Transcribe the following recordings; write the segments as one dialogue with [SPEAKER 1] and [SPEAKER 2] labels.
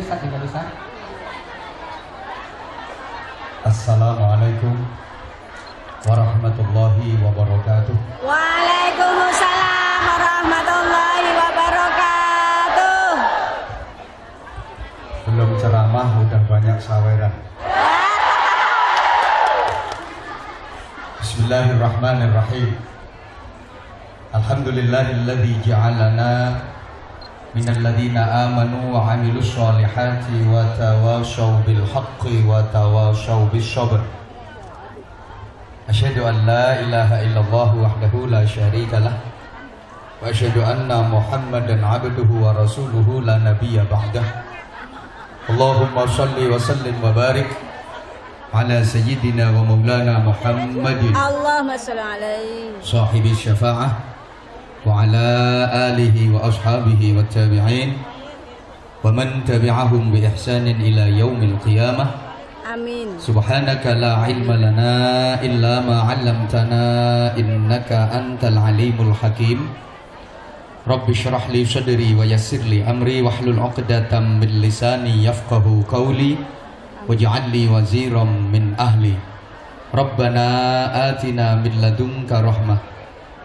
[SPEAKER 1] tulisan. Assalamualaikum warahmatullahi wabarakatuh.
[SPEAKER 2] Waalaikumsalam warahmatullahi wabarakatuh.
[SPEAKER 1] Belum ceramah udah banyak saweran. Bismillahirrahmanirrahim. Alhamdulillahilladzi ja'alana minal ladzina amanu wa 'amilus sholihati wa tawashaw bil haqqi wa tawashaw bis sabr. Asyhadu an la ilaha illallah wahdahu la syarika lah wa asyhadu anna Muhammadan 'abduhu wa rasuluhu la nabiyya ba'dah. Allahumma shalli wa sallim wa barik ala sayyidina wa maulana Muhammadin
[SPEAKER 2] Allahumma shalli alaihi
[SPEAKER 1] sahibi syafa'ah wa ala alihi wa ashabihi wa tabi'in wa man tabi'ahum bi ihsanin ila yaumil qiyamah.
[SPEAKER 2] Amin.
[SPEAKER 1] Subhanaka la ilma lana illa ma 'allamtana innaka antal alimul hakim. Rabbi shrah li sadri wa yassir li amri wahlul 'uqdatam min lisani yafqahu qawli waj'al li waziran min ahli. Rabbana atina min ladunka rahmah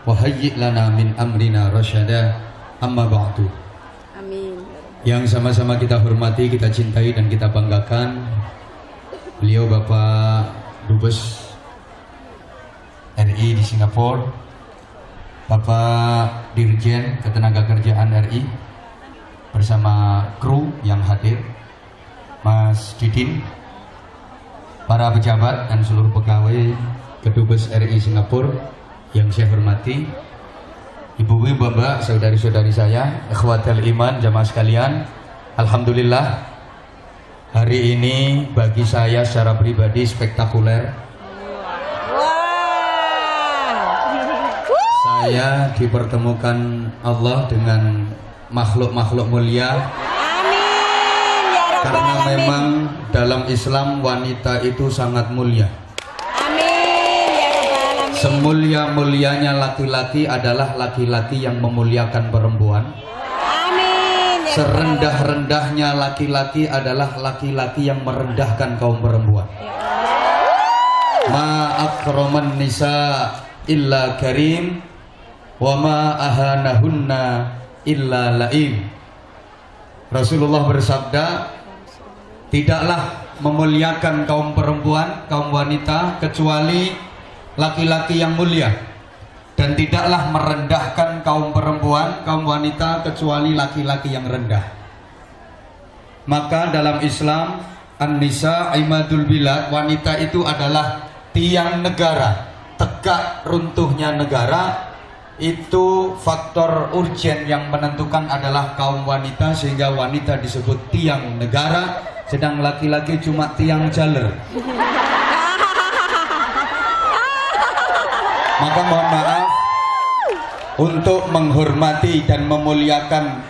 [SPEAKER 1] wa hayyi' lana min amrina rasyada. Amma ba'du.
[SPEAKER 2] Amin.
[SPEAKER 1] Yang sama-sama kita hormati, kita cintai dan kita banggakan, beliau Bapak Dubes RI di Singapura, Bapak Dirjen Ketenagakerjaan RI bersama kru yang hadir, Mas Didin, para pejabat dan seluruh pegawai Kedubes RI Singapura yang saya hormati, ibu-ibu, bapak, saudari-saudari saya, ikhwatal iman, jamaah sekalian. Alhamdulillah, hari ini bagi saya secara pribadi spektakuler. Saya dipertemukan Allah dengan makhluk-makhluk mulia.
[SPEAKER 2] Amin ya rabbal
[SPEAKER 1] Karena
[SPEAKER 2] alamin.
[SPEAKER 1] memang dalam Islam wanita itu sangat mulia.
[SPEAKER 2] Amin ya rabbal alamin.
[SPEAKER 1] Semulia-mulianya laki-laki adalah laki-laki yang memuliakan perempuan.
[SPEAKER 2] Amin ya rabbal alamin.
[SPEAKER 1] Serendah-rendahnya laki-laki adalah laki-laki yang merendahkan kaum perempuan. Ma akraman nisa illa karim wa ma ahanahunna illa laim. Rasulullah bersabda, tidaklah memuliakan kaum perempuan, kaum wanita kecuali laki-laki yang mulia, dan tidaklah merendahkan kaum perempuan, kaum wanita kecuali laki-laki yang rendah. Maka dalam Islam, an-nisa imadul bilad, wanita itu adalah tiang negara. Tegak runtuhnya negara itu faktor urgen yang menentukan adalah kaum wanita, sehingga wanita disebut tiang negara, sedang laki-laki cuma tiang jaler. Maka mohon maaf, untuk menghormati dan memuliakan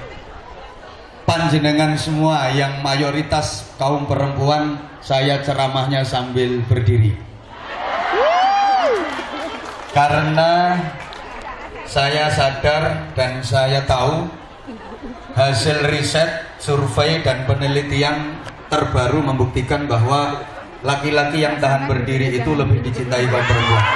[SPEAKER 1] panjenengan semua yang mayoritas kaum perempuan, saya ceramahnya sambil berdiri. Karena saya sadar dan saya tahu hasil riset, survei dan penelitian terbaru membuktikan bahwa laki-laki yang tahan berdiri itu lebih dicintai kaum perempuan.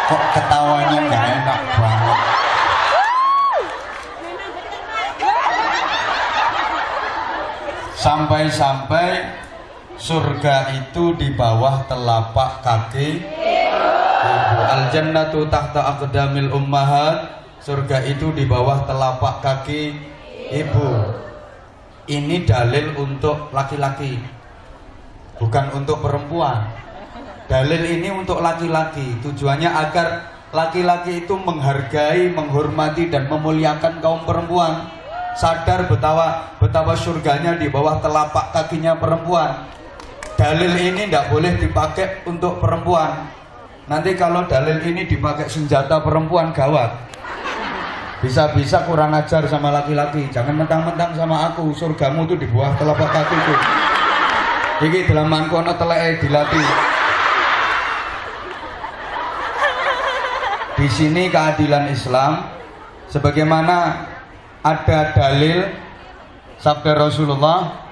[SPEAKER 1] Kok ketawanya nggak enak banget? Sampai-sampai surga itu di bawah telapak kaki ibu. Al-jannatu tahta aqdamil ummahat. Surga itu di bawah telapak kaki ibu. Ini dalil untuk laki-laki, bukan untuk perempuan. Dalil ini untuk laki-laki, tujuannya agar laki-laki itu menghargai, menghormati dan memuliakan kaum perempuan. Sadar betapa surganya di bawah telapak kakinya perempuan. Dalil ini tidak boleh dipakai untuk perempuan. Nanti kalau dalil ini dipakai senjata perempuan, gawat. Bisa-bisa kurang ajar sama laki-laki. Jangan mentang-mentang sama aku, surgamu tuh di bawah telapak kakiku. Iki dalamanku ana teleke dilatih. Di sini keadilan Islam sebagaimana ada dalil sabda Rasulullah,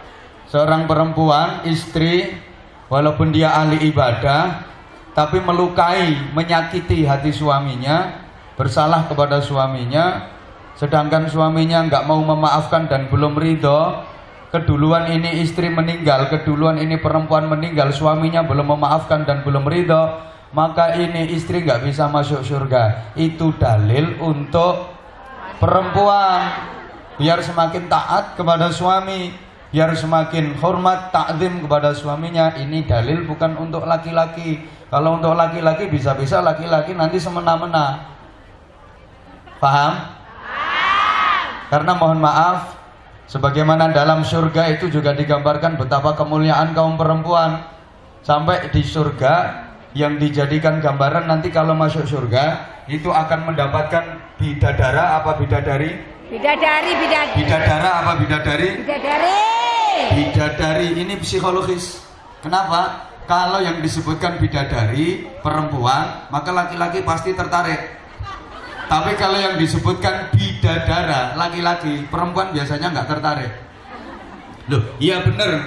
[SPEAKER 1] seorang perempuan istri walaupun dia ahli ibadah tapi melukai, menyakiti hati suaminya, bersalah kepada suaminya, sedangkan suaminya nggak mau memaafkan dan belum ridho, keduluan ini istri meninggal, keduluan ini perempuan meninggal, suaminya belum memaafkan dan belum ridho, maka ini istri nggak bisa masuk surga. Itu dalil untuk perempuan biar semakin taat kepada suami, biar semakin hormat takzim kepada suaminya. Ini dalil bukan untuk laki-laki. Kalau untuk laki-laki bisa-bisa laki-laki nanti semena-mena. Paham? Karena mohon maaf, sebagaimana dalam surga itu juga digambarkan betapa kemuliaan kaum perempuan. Sampai di surga yang dijadikan gambaran nanti kalau masuk surga itu akan mendapatkan bidadara apa bidadari?
[SPEAKER 2] Bidadari.
[SPEAKER 1] Bidadara apa bidadari?
[SPEAKER 2] Bidadari.
[SPEAKER 1] Bidadari ini psikologis. Kenapa? Kalau yang disebutkan bidadari perempuan, maka laki-laki pasti tertarik. Tapi kalau yang disebutkan bidadara laki-laki, perempuan biasanya nggak tertarik. Loh, iya bener.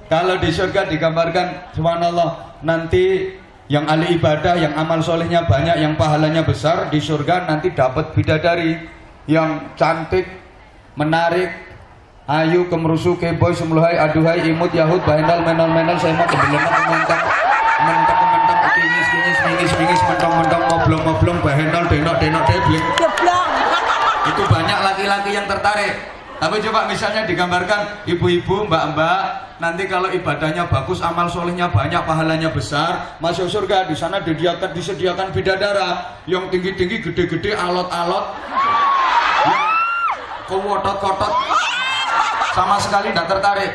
[SPEAKER 1] Kalau di surga digambarkan, subhanallah, nanti yang ahli ibadah, yang amal solehnya banyak, yang pahalanya besar, di surga nanti dapat bidadari yang cantik, menarik, ayu, kemerusu, keboy, semuluhai, aduhai, imut, yahud, bahendal, menol, semak, kebelengan, mentak, kinyis, mentong, moblong, bahendal, denok, debling. Itu banyak laki-laki yang tertarik. Tapi coba misalnya digambarkan ibu-ibu, mbak-mbak, nanti kalau ibadahnya bagus, amal solehnya banyak, pahalanya besar, masuk surga, di sana disediakan bidadara yang tinggi-tinggi, gede-gede, alot-alot, yang kewotot-kotot, sama sekali tidak tertarik.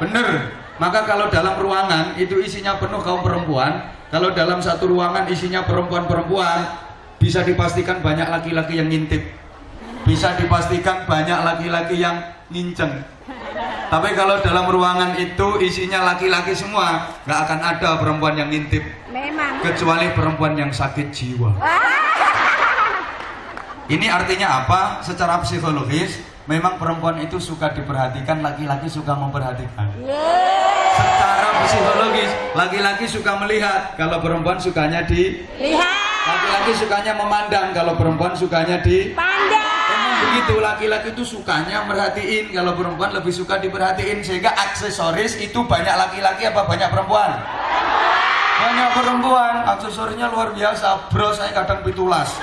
[SPEAKER 1] Bener. Maka kalau dalam ruangan itu isinya penuh kaum perempuan, kalau dalam satu ruangan isinya perempuan-perempuan, bisa dipastikan banyak laki-laki yang ngintip, bisa dipastikan banyak laki-laki yang nginceng. Tapi kalau dalam ruangan itu isinya laki-laki semua, nggak akan ada perempuan yang ngintip.
[SPEAKER 2] Memang.
[SPEAKER 1] Kecuali perempuan yang sakit jiwa. Ini artinya apa? Secara psikologis, memang perempuan itu suka diperhatikan, laki-laki suka memperhatikan. Secara psikologis, laki-laki suka melihat, kalau perempuan sukanya dilihat. Laki-laki sukanya memandang, kalau perempuan sukanya dipandang. Emang begitu, laki-laki itu sukanya merhatiin, kalau perempuan lebih suka diperhatiin. Sehingga aksesoris itu banyak laki-laki apa banyak perempuan? Banyak perempuan. Aksesorisnya luar biasa, bro, saya kadang pitulas.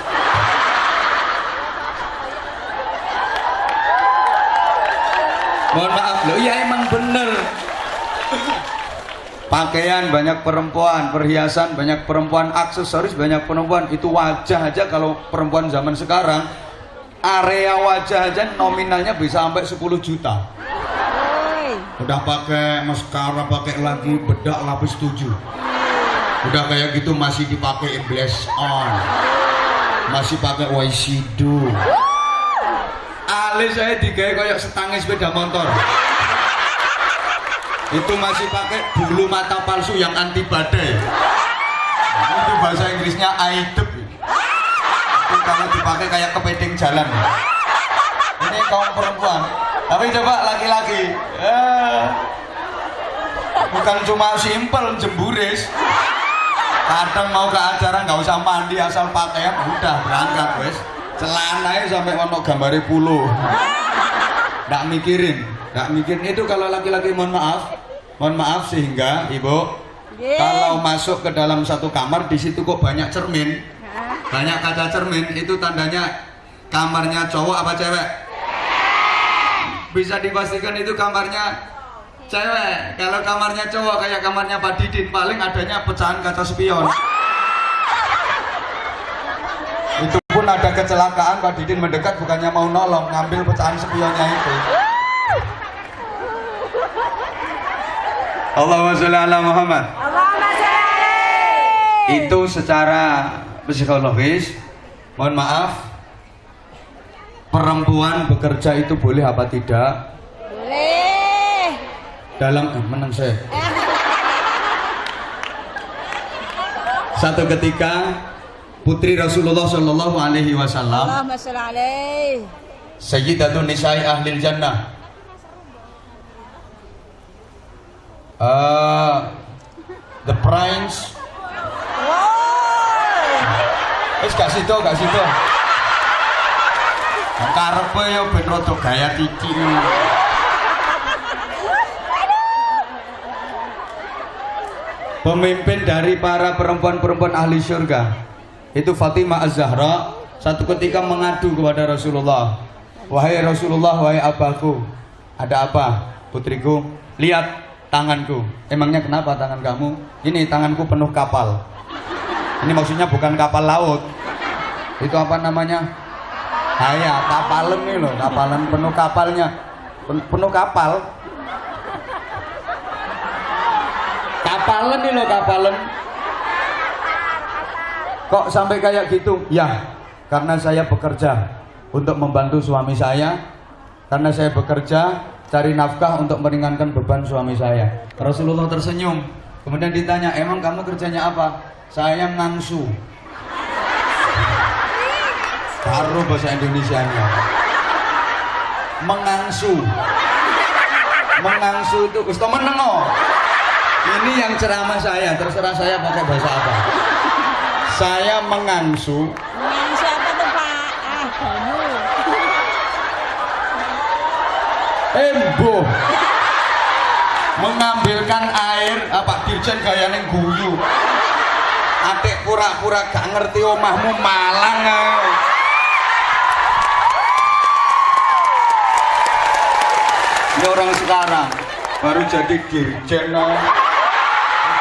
[SPEAKER 1] Mohon maaf loh, iya emang bener. Pakaian banyak perempuan, perhiasan banyak perempuan, aksesoris banyak perempuan. Itu wajah aja kalau perempuan zaman sekarang, area wajah aja nominalnya bisa sampai 10 juta. Udah pakai maskara, pakai lagi bedak lapis 7. Udah kayak gitu masih dipakai blush on, masih pakai eyeshadow. Alis saya digawe kayak setangis sepeda motor. Itu masih pakai bulu mata palsu yang anti badai. Itu bahasa Inggrisnya aidep. Itu kalau dipakai kayak kepiting jalan. Ini kaum perempuan. Tapi coba laki-laki, bukan cuma simpel jemburis. Kadang mau ke acara nggak usah mandi, asal pakaian udah berangkat wes. Celananya sampai ono gambare pulo. Nggak mikirin itu kalau laki-laki. Mohon maaf sehingga ibu, kalau masuk ke dalam satu kamar di situ kok banyak cermin, banyak kaca cermin, itu tandanya kamarnya cowok apa cewek? Bisa dipastikan itu kamarnya cewek. Kalau kamarnya cowok kayak kamarnya Pak Didin, paling adanya pecahan kaca spion. Itu pun ada kecelakaan, Pak Didin mendekat bukannya mau nolong, ngambil pecahan spionnya itu. Allahumma sholli ala Muhammad.
[SPEAKER 2] Allahumma sholli.
[SPEAKER 1] Itu secara psikologis. Mohon maaf, perempuan bekerja itu boleh apa tidak?
[SPEAKER 2] Boleh.
[SPEAKER 1] dalam menang saya. Satu ketika putri Rasulullah Shallallahu Alaihi Wasallam,
[SPEAKER 2] Allahumma sholli alaihi.
[SPEAKER 1] Sayyidatun Nisa'i Ahlil Jannah, the prince. Kasih to. Karepe yo ben rada gaya titik. Pemimpin dari para perempuan-perempuan ahli surga itu Fatimah Az-Zahra satu ketika mengadu kepada Rasulullah, wahai Rasulullah, wahai abahku, ada apa putriku? Lihat tanganku. Emangnya kenapa tangan kamu? Ini tanganku penuh kapal. Ini maksudnya bukan kapal laut, itu apa namanya? Ya, kapalan nih loh, kapalan penuh kapalnya, penuh kapal. Kapalan nih loh, kapalan. Kok sampai kayak gitu? Ya, karena saya bekerja untuk membantu suami saya. Karena saya bekerja cari nafkah untuk meringankan beban suami saya. Rasulullah tersenyum. Kemudian ditanya, emang kamu kerjanya apa? Saya ngangsu. Baru bahasa Indonesianya. Mengangsu. Mengangsu itu Gusto menengo. Ini yang ceramah saya, terserah saya pakai bahasa apa. Saya mengangsu.
[SPEAKER 2] Mengangsu apa tuh Pak? Kamu.
[SPEAKER 1] Embuh. Mengambilkan air, Pak Dirjen gayane guyu. Atik pura-pura gak ngerti omahmu Malang. Ini orang sekarang baru jadi dirjen,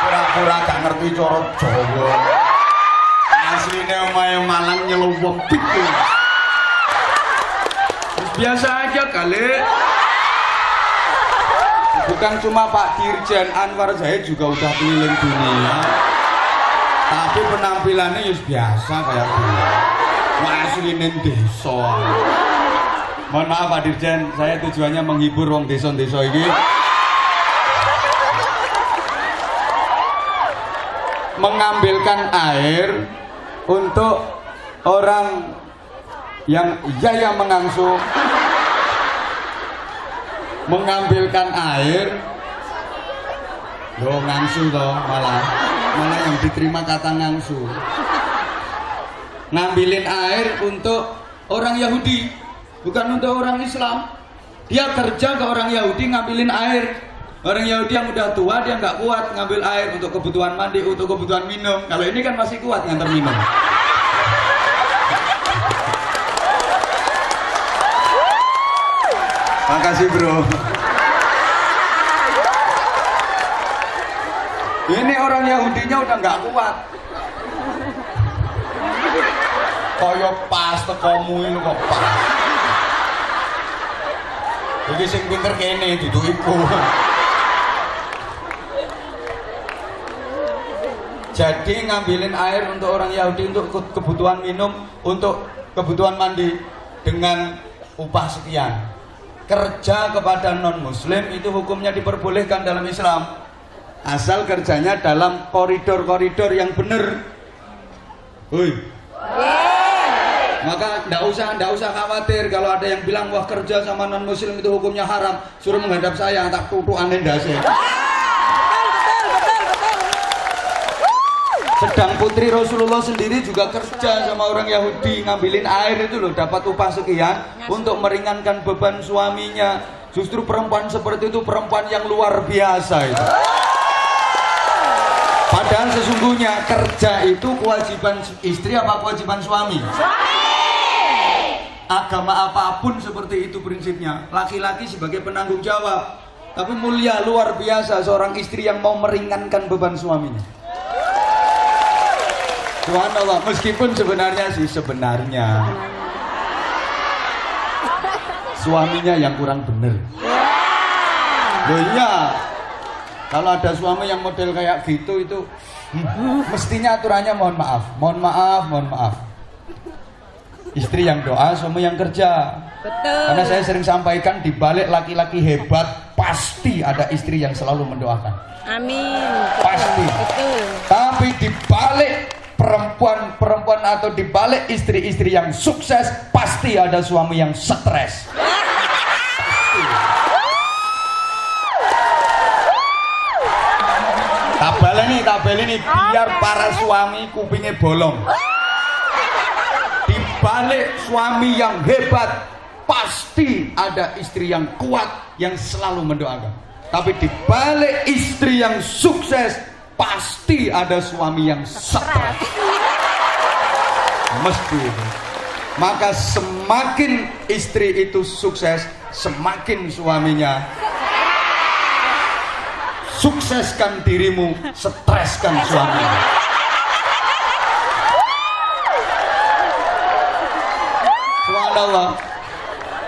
[SPEAKER 1] pura-pura gak ngerti cara Jawa. Asline omahe Malang nyelowempik. Biasa aja kali. Bukan cuma Pak Dirjen, Anwar Zahid juga udah keliling dunia. Tapi penampilannya ya biasa kayak dulu. Asline desa. Mohon maaf Pak Dirjen, saya tujuannya menghibur wong desa-desa ini. Mengambilkan air untuk orang yang mengangsu. Mengambilkan air, lo ngangsu toh malah yang diterima kata ngangsu. Ngambilin air untuk orang Yahudi, bukan untuk orang Islam. Dia kerja ke orang Yahudi ngambilin air. Orang Yahudi yang udah tua dia nggak kuat ngambil air untuk kebutuhan mandi, untuk kebutuhan minum. Kalau ini kan masih kuat ngantar minum. Makasih bro. Ini orang Yahudinya udah nggak kuat. Kaya pas tekomu ini kok pas. Iki sing pinter kene duduk iku. Jadi ngambilin air untuk orang Yahudi untuk kebutuhan minum, untuk kebutuhan mandi dengan upah sekian. Kerja kepada non-muslim itu hukumnya diperbolehkan dalam Islam, asal kerjanya dalam koridor-koridor yang benar. Maka ndak usah khawatir kalau ada yang bilang wah kerja sama non-muslim itu hukumnya haram, suruh menghadap saya tak tutukan ndase. Sedang putri Rasulullah sendiri juga kerja sama orang Yahudi ngambilin air itu loh, dapat upah sekian untuk meringankan beban suaminya. Justru perempuan seperti itu perempuan yang luar biasa itu. Padahal sesungguhnya kerja itu kewajiban istri apa kewajiban suami? Agama apapun seperti itu prinsipnya. Laki-laki sebagai penanggung jawab. Tapi mulia luar biasa seorang istri yang mau meringankan beban suaminya. Subhanallah, meskipun sebenarnya suaminya yang kurang bener. Loh iya, kalau ada suami yang model kayak gitu itu mestinya aturannya mohon maaf. Istri yang doa, suami yang kerja.
[SPEAKER 2] Betul.
[SPEAKER 1] Karena saya sering sampaikan di balik laki-laki hebat, pasti ada istri yang selalu mendoakan.
[SPEAKER 2] Amin.
[SPEAKER 1] Pasti.
[SPEAKER 2] Betul.
[SPEAKER 1] Tapi di balik perempuan atau di balik istri-istri yang sukses pasti ada suami yang stres. Pasti. Tabel ini biar para suami kupingnya bolong. Di balik suami yang hebat pasti ada istri yang kuat yang selalu mendoakan. Tapi di balik istri yang sukses pasti ada suami yang stres. Mesti itu. Maka semakin istri itu sukses, semakin suaminya sukseskan dirimu, streskan suamimu. Subhanallah.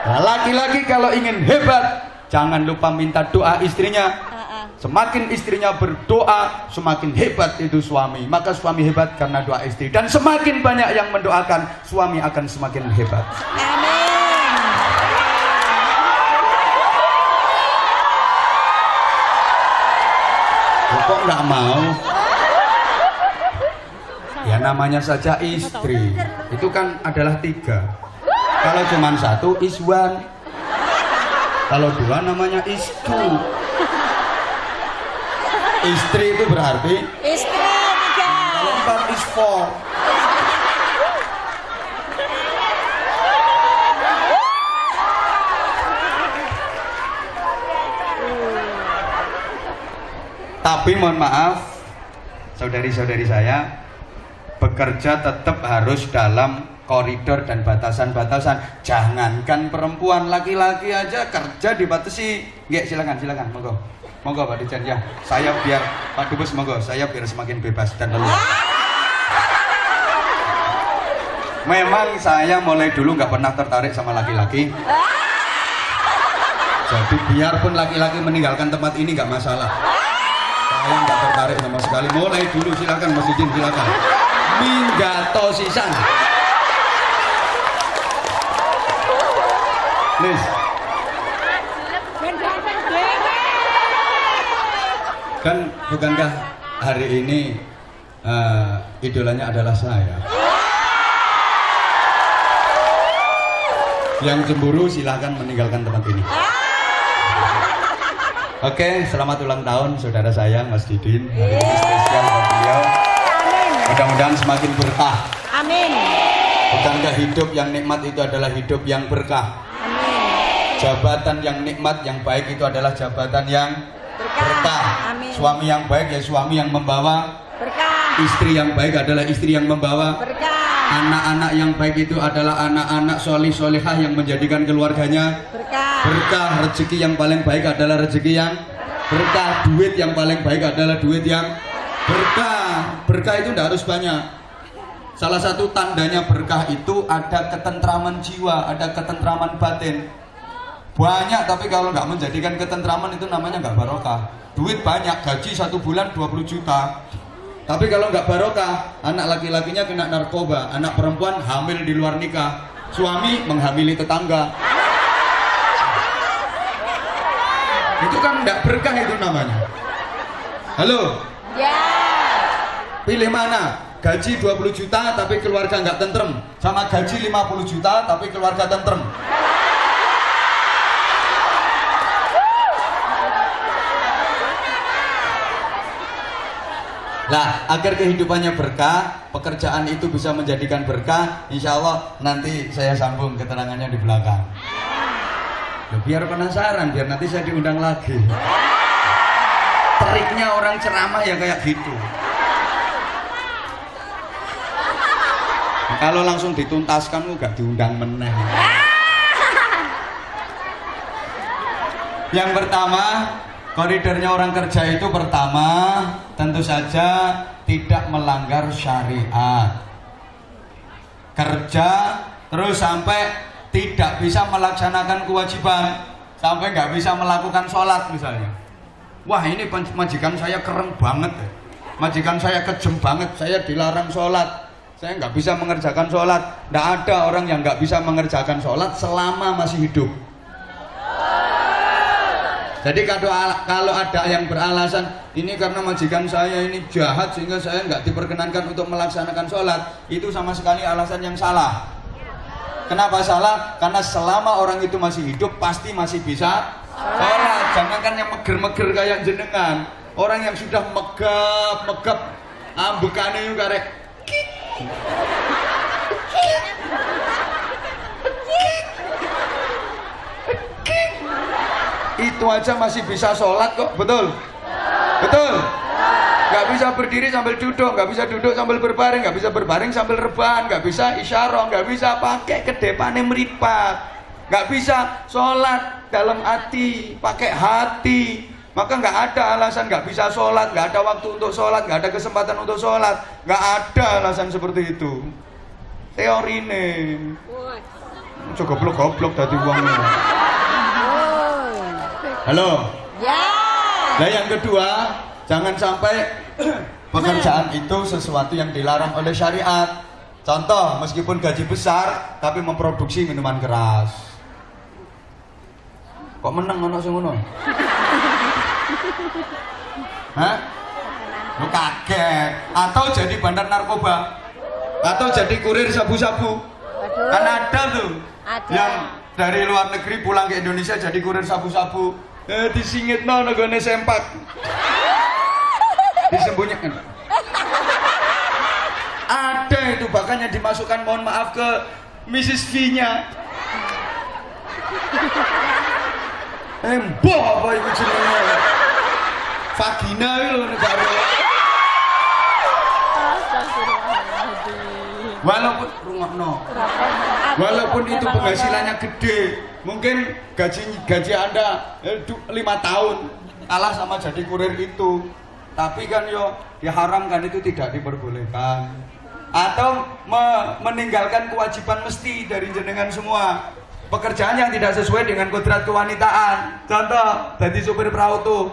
[SPEAKER 1] Nah, laki-laki kalau ingin hebat, jangan lupa minta doa istrinya. Semakin istrinya berdoa, semakin hebat itu suami. Maka suami hebat karena doa istri. Dan semakin banyak yang mendoakan, suami akan semakin hebat.
[SPEAKER 2] Amin.
[SPEAKER 1] Kok nggak mau? Ya namanya saja istri. Itu kan adalah 3. Kalau cuma 1 is one. Kalau 2 namanya is two. Istri itu berarti
[SPEAKER 2] Istri 3.
[SPEAKER 1] kalau 4 is four. Tapi mohon maaf, saudari-saudari saya, bekerja tetap harus dalam koridor dan batasan-batasan. Jangankan perempuan, laki-laki aja kerja dibatasi. Nggak, silakan, monggo. Monggo Pak Dirjen ya. Saya biar Pak Dubes monggo, saya biar semakin bebas dan leluasa. Memang saya mulai dulu nggak pernah tertarik sama laki-laki. Jadi biarpun laki-laki meninggalkan tempat ini nggak masalah. Saya nggak tertarik sama sekali. Mulai dulu silakan Mas Didin, silakan. Minggato sisan. Nis. Kan bukankah hari ini idolanya adalah saya? Yang cemburu silahkan meninggalkan tempat ini. Oke, selamat ulang tahun saudara saya Mas Didin. Hari ini spesial buat beliau. Mudah-mudahan semakin berkah.
[SPEAKER 2] Amin.
[SPEAKER 1] Bukankah hidup yang nikmat itu adalah hidup yang berkah?
[SPEAKER 2] Amin.
[SPEAKER 1] Jabatan yang nikmat, yang baik itu adalah jabatan yang berkah.
[SPEAKER 2] Amin.
[SPEAKER 1] Suami yang baik ya suami yang membawa
[SPEAKER 2] Berkah.
[SPEAKER 1] Istri yang baik adalah istri yang membawa
[SPEAKER 2] Berkah.
[SPEAKER 1] Anak-anak yang baik itu adalah anak-anak solih-solihah yang menjadikan keluarganya
[SPEAKER 2] Berkah.
[SPEAKER 1] berkah. Rezeki yang paling baik adalah rezeki yang berkah. Duit yang paling baik adalah duit yang berkah. Berkah itu tidak harus banyak. Salah satu tandanya berkah itu ada ketentraman jiwa, ada ketentraman batin. Banyak tapi kalau nggak menjadikan ketentraman itu namanya nggak barokah. Duit banyak, gaji 1 bulan 20 juta. Tapi kalau nggak barokah, anak laki-lakinya kena narkoba, anak perempuan hamil di luar nikah, suami menghamili tetangga. Itu kan nggak berkah itu namanya. Halo?
[SPEAKER 2] Ya.
[SPEAKER 1] Pilih mana? Gaji 20 juta tapi keluarga nggak tentrem, sama gaji 50 juta tapi keluarga tentrem. Nah, agar kehidupannya berkah, pekerjaan itu bisa menjadikan berkah, insya Allah nanti saya sambung keterangannya di belakang. Biar penasaran, biar nanti saya diundang lagi. Triknya orang ceramah ya kayak gitu. Kalau langsung dituntaskan, gak diundang meneh. Yang pertama, koridornya orang kerja itu pertama tentu saja tidak melanggar syariat. Kerja terus sampai tidak bisa melaksanakan kewajiban, sampai nggak bisa melakukan sholat misalnya. Wah ini majikan saya keren banget, majikan saya kejem banget, saya dilarang sholat, saya nggak bisa mengerjakan sholat. Nggak ada orang yang nggak bisa mengerjakan sholat selama masih hidup. Jadi kalau ada yang beralasan ini karena majikan saya ini jahat sehingga saya nggak diperkenankan untuk melaksanakan sholat, itu sama sekali alasan yang salah. Kenapa salah? Karena selama orang itu masih hidup pasti masih bisa sholat. Jangankan yang meger-meger kayak jenengan, orang yang sudah megap ambekane yuk karek itu aja masih bisa sholat kok, betul? Betul? Gak bisa berdiri sambil duduk, gak bisa duduk sambil berbaring, gak bisa berbaring sambil rebahan, gak bisa isyarah, gak bisa pakai kedepane meripat, gak bisa sholat dalam hati, pakai hati. Maka gak ada alasan gak bisa sholat, gak ada waktu untuk sholat, gak ada kesempatan untuk sholat, gak ada alasan seperti itu. Teori ini goblok tadi uangnya. Halo?
[SPEAKER 2] Ya.
[SPEAKER 1] Nah yang kedua, jangan sampai pekerjaan itu sesuatu yang dilarang oleh syariat. Contoh, meskipun gaji besar tapi memproduksi minuman keras. Kok meneng ono sing ngono? Hah? Lu kaget. Atau jadi bandar narkoba, atau jadi kurir sabu-sabu. Kan ada tuh yang dari luar negeri pulang ke Indonesia jadi kurir sabu-sabu. Disingitno nggone sempak. Disembunyikan. Ada itu bahkan yang dimasukkan, mohon maaf, ke Mrs. V-nya. Mbah apa itu jenenge? Vagina itu negara. Walaupun itu penghasilannya gede, mungkin gaji Anda 5 tahun kalah sama jadi kurir itu, tapi kan yo diharamkan, itu tidak diperbolehkan. Atau meninggalkan kewajiban mesti dari jenengan semua, pekerjaan yang tidak sesuai dengan kodrat kewanitaan. Contoh, jadi supir perahu tuh.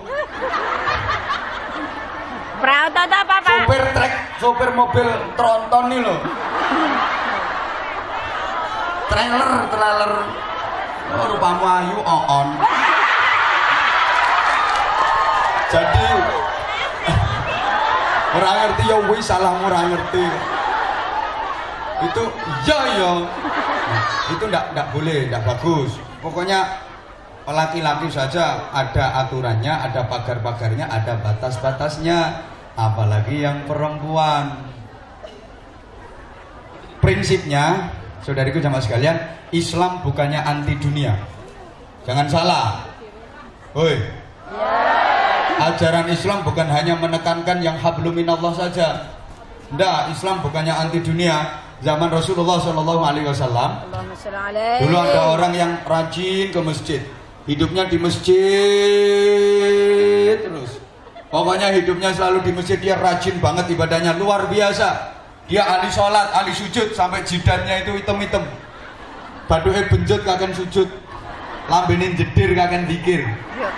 [SPEAKER 2] Perahu tuh apa, Pak?
[SPEAKER 1] Supir trek, supir mobil tronton nih loh. Trailer. Oh, rupamu ayu on. Jadi orang ngerti ya wis, salahmu orang ngerti. Itu ya. Itu enggak boleh, enggak bagus. Pokoknya laki-laki saja ada aturannya, ada pagar-pagarnya, ada batas-batasnya, apalagi yang perempuan. Prinsipnya, saudariku jamaah sekalian, Islam bukannya anti dunia. Jangan salah. Woi. Ajaran Islam bukan hanya menekankan yang hablum minallah saja. Nggak, Islam bukannya anti dunia. Zaman Rasulullah SAW, dulu ada orang yang rajin ke masjid, hidupnya di masjid terus. Pokoknya hidupnya selalu di masjid, dia rajin banget ibadahnya, luar biasa. Dia ahli sholat, ahli sujud, sampai jidatnya itu hitam-hitam. Baduke benjut kakan sujud, lambenin jedir kakan dikir.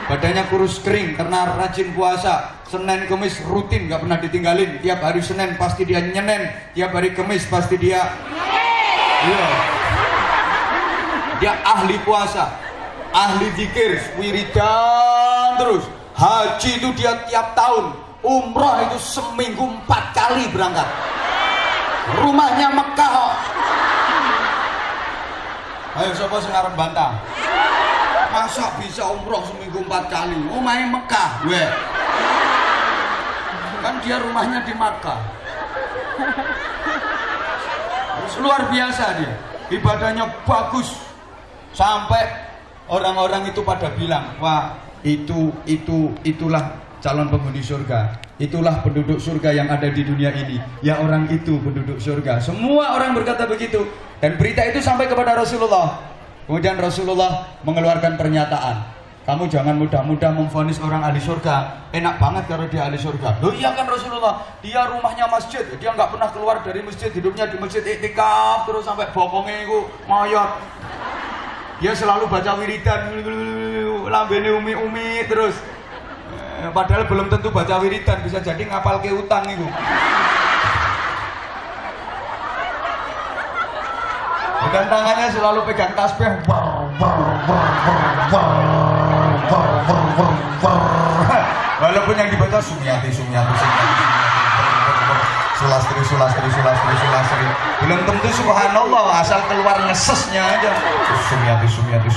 [SPEAKER 1] Badannya kurus kering karena rajin puasa. Senin Kemis rutin, gak pernah ditinggalin. Tiap hari Senin pasti dia nyenen, tiap hari Kemis pasti dia iya. Dia ahli puasa, ahli zikir, wiridan terus. Haji itu dia tiap tahun. Umroh itu seminggu 4 kali berangkat. Rumahnya Mekah kok. Ayo siapa sing arep bantah? Masa bisa umroh seminggu 4 kali? Rumahnya Mekah, gue. Kan dia rumahnya di Makkah. Terus luar biasa dia, ibadahnya bagus, sampai orang-orang itu pada bilang, wah itulah calon penghuni surga, itulah penduduk surga yang ada di dunia ini. Ya orang itu penduduk surga. Semua orang berkata begitu, dan berita itu sampai kepada Rasulullah. Kemudian Rasulullah mengeluarkan pernyataan, kamu jangan mudah-mudah memvonis orang ahli surga. Enak banget kalau dia ahli surga. Loh iya kan Rasulullah, dia rumahnya masjid, dia nggak pernah keluar dari masjid, hidupnya di masjid iktikaf terus sampai bokongnya itu ngoyot. Dia selalu baca wiridan, lambene umi-umi terus. Padahal belum tentu baca wiridan, bisa jadi ngapal ke utang itu. Dan tangannya selalu pegang tasbih. Walaupun yang dibaca Sumiati Sulastri belum tentu subhanallah, asal keluar ngesesnya aja Sumiati Sulastri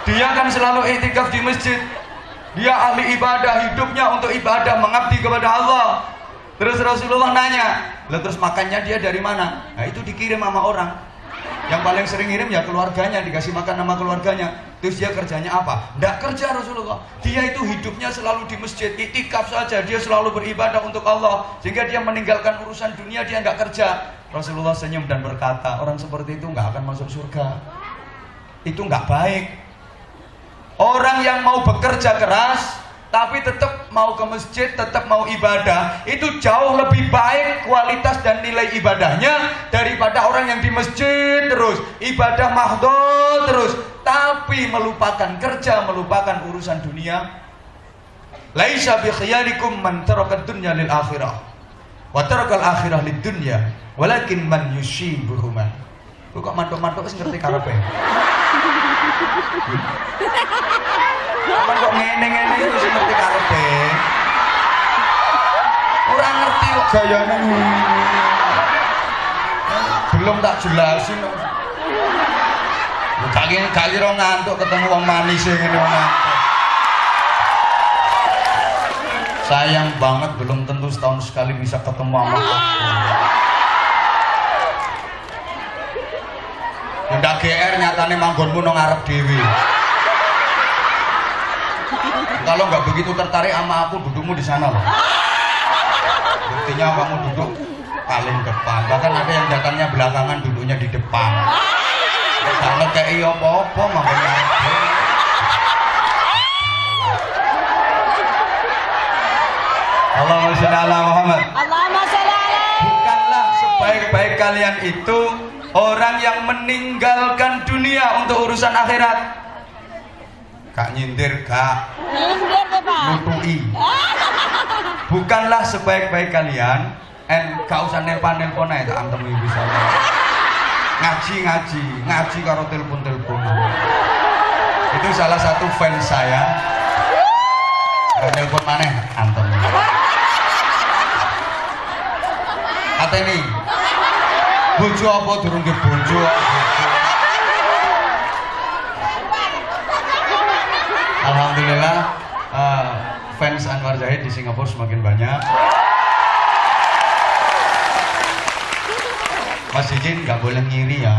[SPEAKER 1] dia kan selalu iktikaf di masjid, dia ahli ibadah, hidupnya untuk ibadah, mengabdi kepada Allah. Terus Rasulullah nanya, lah terus makannya dia dari mana? Nah itu dikirim sama orang. Yang paling sering ngirim ya keluarganya, dikasih makan sama keluarganya. Terus dia kerjanya apa? Nggak kerja Rasulullah. Dia itu hidupnya selalu di masjid, iktikaf saja, dia selalu beribadah untuk Allah. Sehingga dia meninggalkan urusan dunia, dia nggak kerja. Rasulullah senyum dan berkata, orang seperti itu nggak akan masuk surga. Itu nggak baik. Orang yang mau bekerja keras tapi tetap mau ke masjid, tetap mau ibadah, itu jauh lebih baik kualitas dan nilai ibadahnya daripada orang yang di masjid terus ibadah mahdhur terus tapi melupakan kerja, melupakan urusan dunia. Laisa bi khiyarikum man taraka dunya lil akhirah wa taraka al akhirah lid dunya walakin man yushibuhuma. Kok mantuk-mantuk wis ngerti karepe. Kapan kok ngene-ngene itu sih ngerti karepe. Ora ngerti kok gayane. Belum tak jelasin. Gak kira ngantuk ketemu wong manis ngene wong ngantuk. Sayang banget belum tentu setahun sekali bisa ketemu sama aku. Ndak GR nyatane manggonmu nang ngarep dhewe. Kalau nggak begitu tertarik sama aku, dudukmu di sana loh. Buktinya kamu duduk paling depan. Bahkan ada yang datangnya belakangan, duduknya di depan. Karena kayak iya apa-apa makanya. Allahumma sholli ala Muhammad.
[SPEAKER 2] Allahumma sholli ala.
[SPEAKER 1] Bukanlah sebaik-baik kalian itu orang yang meninggalkan dunia untuk urusan akhirat. Kak nyindir, kak nutui. Bukanlah sebaik-baik kalian. Gak usah nelpon aja, antem bisa ngaji karo telepon. Itu salah satu fans saya. Nelpon maneh antem. Kata ini bojo apa durung ke bojo. Alhamdulillah fans Anwar Zahid di Singapura semakin banyak. Mas Izin nggak boleh ngiri ya.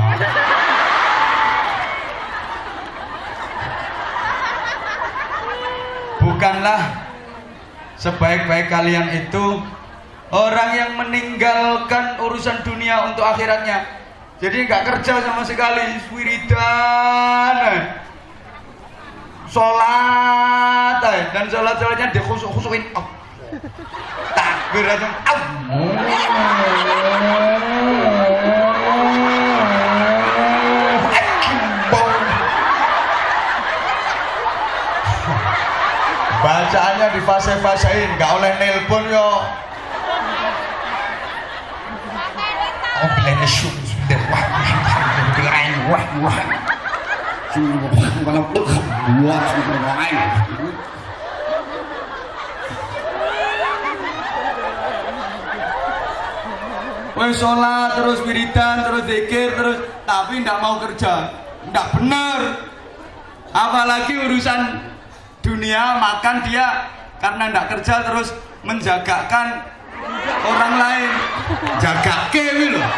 [SPEAKER 1] Bukanlah sebaik-baik kalian itu orang yang meninggalkan urusan dunia untuk akhiratnya. Jadi nggak kerja sama sekali, wiridan, sholat, dan sholatnya dikhusuk-khusukin. Takbir aja. Bacaannya di fase-fasein, nggak oleh nelpon yo. Oh bilangnya sudah wah. Wes sholat terus wiridan terus zikir terus tapi ndak mau kerja, ndak bener. Apalagi urusan dunia makan dia karena ndak kerja terus menjagakan orang lain, jaga kewi loh.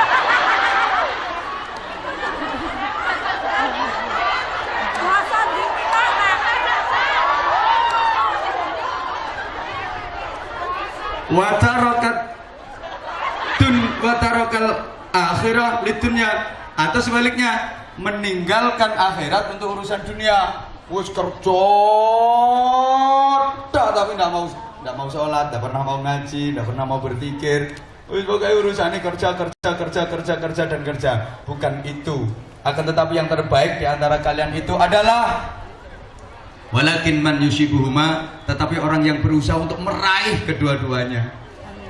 [SPEAKER 1] Watarokal akhirah lidunya, atau sebaliknya meninggalkan akhirat untuk urusan dunia. Wis kerja tapi ndak mau sholat, ndak pernah mau ngaji, ndak pernah mau berzikir. Wis pokoknya urusannya kerja dan kerja. Bukan itu. Akan tetapi yang terbaik di antara kalian itu adalah walakin man yusibuhuma, tetapi orang yang berusaha untuk meraih kedua-duanya.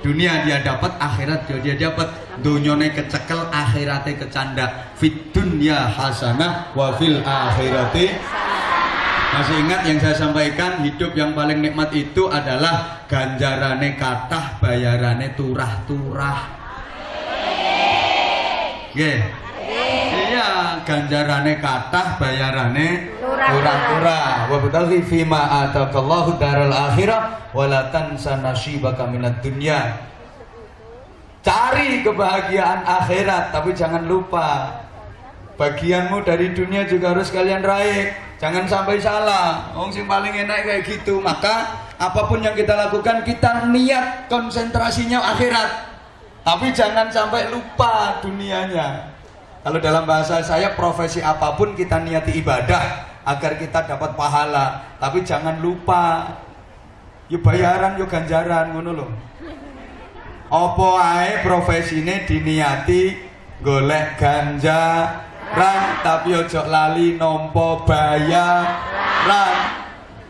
[SPEAKER 1] Dunia dia dapat, akhirat dia dapat. Dunyane kecekel, akhirate kecanda. Fit dunya hasanah wa fil akhirati. Masih ingat yang saya sampaikan, hidup yang paling nikmat itu adalah ganjarane kathah, bayarane turah-turah. Nggih. Iya, ganjarane kathah, bayarane turah-turah. Wa bataghi fima ataqallahu daral akhirah wa la tansa nasibaka minad dunya. Cari kebahagiaan akhirat, tapi jangan lupa bagianmu dari dunia juga harus kalian raih. Jangan sampai salah. Wong sing paling enak kayak gitu. Maka apapun yang kita lakukan, kita niat konsentrasinya akhirat. Tapi jangan sampai lupa dunianya. Kalau dalam bahasa saya, profesi apapun kita niati ibadah agar kita dapat pahala. Tapi jangan lupa yuk bayaran, yuk ganjaran, ngono lho. Apa ae profesine diniati golek ganjaran, tapi ojo lali nompo bayaran.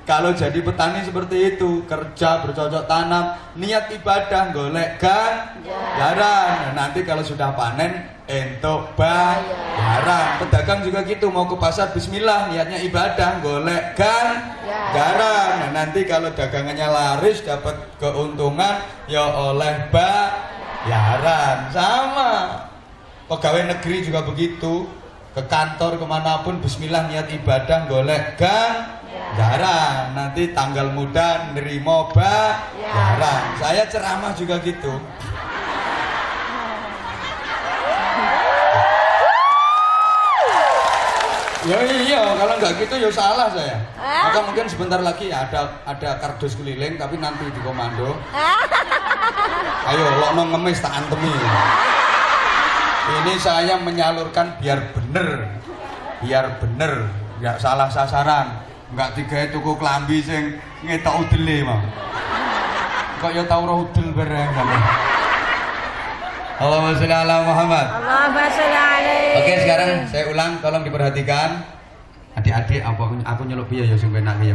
[SPEAKER 1] Kalau jadi petani seperti itu, kerja bercocok tanam, niat ibadah golek ganjaran. Nanti kalau sudah panen entuk bayaran. Pedagang juga gitu, mau ke pasar bismillah, niatnya ibadah golek ganjaran. Nah, nanti kalau dagangannya laris dapat keuntungan ya oleh bayaran. Sama pegawai negeri juga begitu, ke kantor kemanapun bismillah niat ibadah golek ganjaran. Nanti tanggal muda nerimo bayaran. Saya ceramah juga gitu. Ya iya, kalau nggak gitu ya salah saya. Maka mungkin sebentar lagi ya ada kardus keliling, tapi nanti di komando. Ayo lokno ngemis tak antemi. Ini saya menyalurkan biar bener, nggak salah sasaran, nggak digawe tuku klambi sing ngetok udele mah. Kok ya tau roh udel bareng. Allahumma sholli ala Muhammad.
[SPEAKER 2] Allahumma sholli alaihi.
[SPEAKER 1] Oke, sekarang saya ulang, tolong diperhatikan. Adik-adik, aku nyeluk piye ya sing penak ya.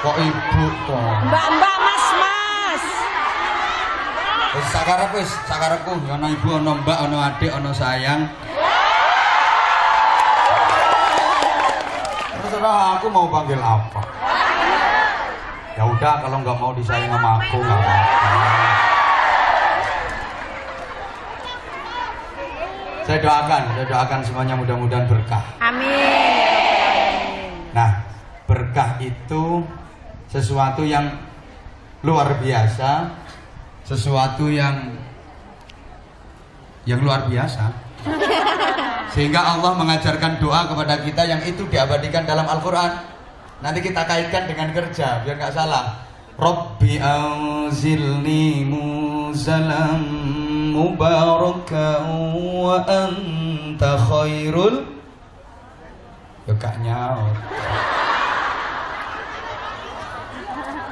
[SPEAKER 1] Kok ibu to?
[SPEAKER 2] Mbak, mas.
[SPEAKER 1] Wis sakarepku, ya ana ibu, ana mbak, ana adik, ana sayang. Terserah aku mau panggil apa. Ya udah, kalau nggak mau disayang sama aku nggak apa-apa. Saya doakan semuanya mudah-mudahan berkah.
[SPEAKER 2] Amin.
[SPEAKER 1] Nah, berkah itu sesuatu yang luar biasa, sesuatu yang luar biasa. Sehingga Allah mengajarkan doa kepada kita yang itu diabadikan dalam Al-Quran. Nanti kita kaitkan dengan kerja biar nggak salah. Rabbi anzilni muzalam mubarakan wa anta khairul. Ya gak nyaut.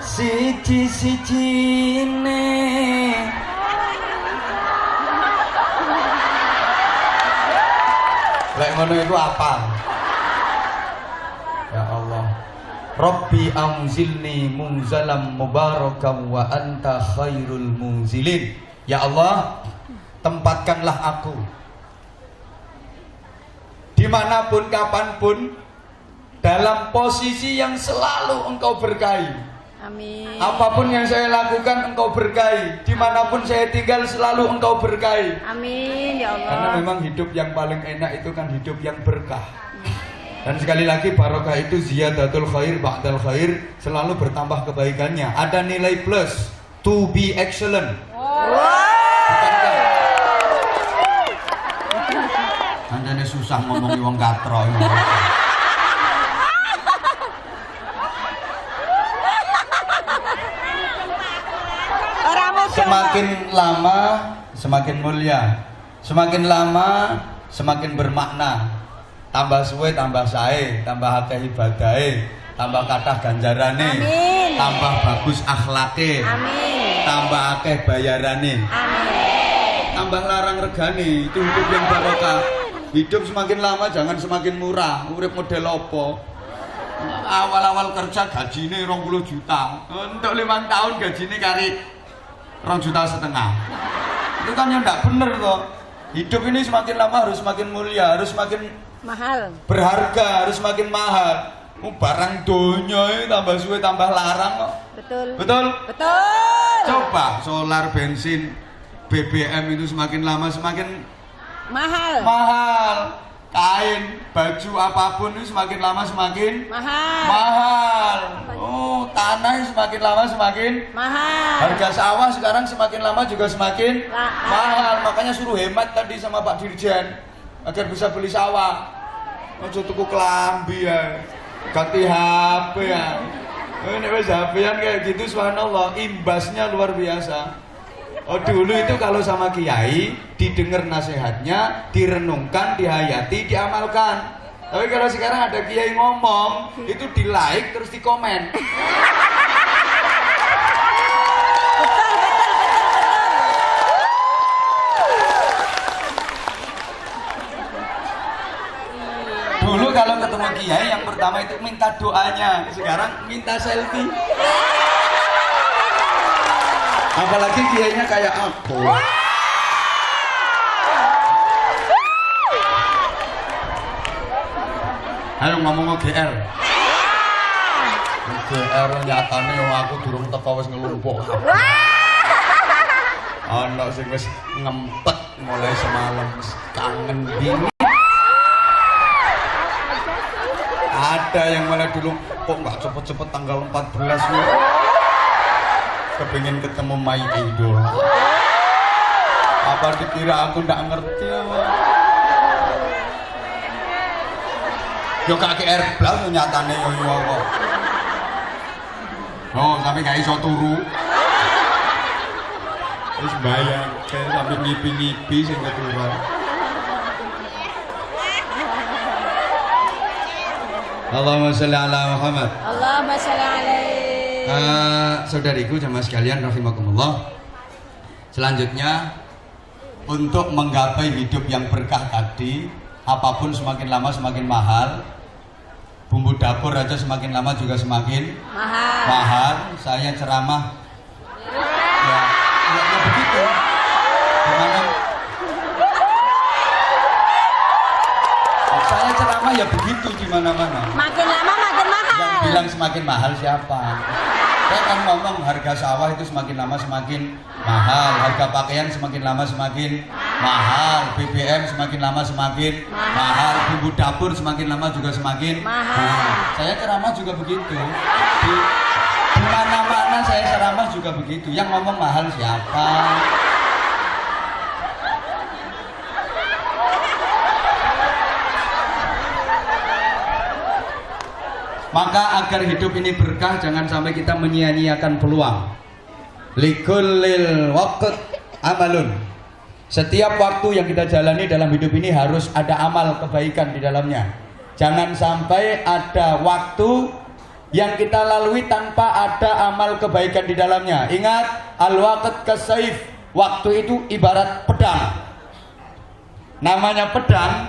[SPEAKER 1] Siji-sijine lek ngono itu apa? Ya Allah, Rabbi anzilni munzalam mubarakan wa anta khairul munzilin. Ya Allah, tempatkanlah aku dimanapun kapanpun dalam posisi yang selalu engkau berkahi.
[SPEAKER 2] Amin.
[SPEAKER 1] Apapun yang saya lakukan engkau berkahi, dimanapun saya tinggal selalu engkau berkahi.
[SPEAKER 2] Amin ya Allah.
[SPEAKER 1] Karena memang hidup yang paling enak itu kan hidup yang berkah. Dan sekali lagi barokah itu ziyadatul khair ba'dal khair, selalu bertambah kebaikannya. Ada nilai plus, to be excellent. Bukankah? Andane susah ngomongi wong katro. Semakin lama semakin mulia, semakin lama semakin bermakna. Tambah suwe tambah sae, tambah akeh ibadahe, tambah kathah ganjarane.
[SPEAKER 2] Amin.
[SPEAKER 1] Tambah bagus akhlake.
[SPEAKER 2] Amin.
[SPEAKER 1] Tambah akeh bayarane.
[SPEAKER 2] Amin.
[SPEAKER 1] Tambah larang regane. Itu hidup yang barokah. Hidup semakin lama jangan semakin murah. Urip model opo? Awal-awal kerja gajine 20 juta. Untuk 5 tahun gajine kari 2,5 juta. Itu kan yang enggak bener toh. Hidup ini semakin lama harus semakin mulia, harus semakin
[SPEAKER 2] Mahal.
[SPEAKER 1] berharga, harus semakin mahal. Barang donya tambah suwe tambah larang kok.
[SPEAKER 2] Betul.
[SPEAKER 1] Betul?
[SPEAKER 2] Betul.
[SPEAKER 1] Coba solar, bensin, BBM itu semakin lama semakin
[SPEAKER 2] Mahal.
[SPEAKER 1] mahal. Kain, baju apapun itu semakin lama semakin
[SPEAKER 2] Mahal.
[SPEAKER 1] mahal. Oh, tanah semakin lama semakin
[SPEAKER 2] Mahal.
[SPEAKER 1] harga sawah sekarang semakin lama juga semakin mahal. Makanya suruh hemat tadi sama Pak Dirjen agar bisa beli sawah. Ojo tuku klambi ya. Ganti HP ya. Ini wis HP-an kayak gitu subhanallah, imbasnya luar biasa. Oh, dulu itu kalau sama kiai didengar nasihatnya, direnungkan, dihayati, diamalkan. Tapi kalau sekarang ada kiai ngomong, itu di like terus di komen. Dulu kalau ketemu kiai yang pertama itu minta doanya, sekarang minta selfie. Apalagi kiainya kayak aku. Ayo ngomong GR. GR nyatane aku durung teko wis ngelumpuk. Ana sing wis ngempet mulai semalam, kangen dingin. Ada yang malah dulu kok nggak cepet-cepet tanggal 14 nih. Kepengen ketemu My Idol. Apa dikira aku nggak ngerti apa? Yo KKR blas nyatane yo kok. Oh, sampai nggak iso turu. Terus bayang, kayak sampai ngipi-ngipi sing keturunan. Allahumma sholli ala Muhammad.
[SPEAKER 2] Allahumma sholli alaihi.
[SPEAKER 1] Saudariku jamaah sekalian rahimakumullah. Selanjutnya untuk menggapai hidup yang berkah tadi, apapun semakin lama semakin mahal. Bumbu dapur aja semakin lama juga semakin mahal. Saya ceramah ya begitu. Gimana? Saya ceramah ya begitu di mana-mana.
[SPEAKER 2] Makin lama makin mahal.
[SPEAKER 1] Yang bilang semakin mahal siapa? Saya kan ngomong harga sawah itu semakin lama semakin mahal, harga pakaian semakin lama semakin mahal, BBM semakin lama semakin mahal, bumbu dapur semakin lama juga semakin mahal. Saya ceramah juga begitu. Di mana-mana saya ceramah juga begitu. Yang ngomong mahal siapa? Maka agar hidup ini berkah, jangan sampai kita menyia-nyiakan peluang. Likullil waqt amalun. Setiap waktu yang kita jalani dalam hidup ini harus ada amal kebaikan di dalamnya. Jangan sampai ada waktu yang kita lalui tanpa ada amal kebaikan di dalamnya. Ingat, al-waqt kasaif. Waktu itu ibarat pedang. Namanya pedang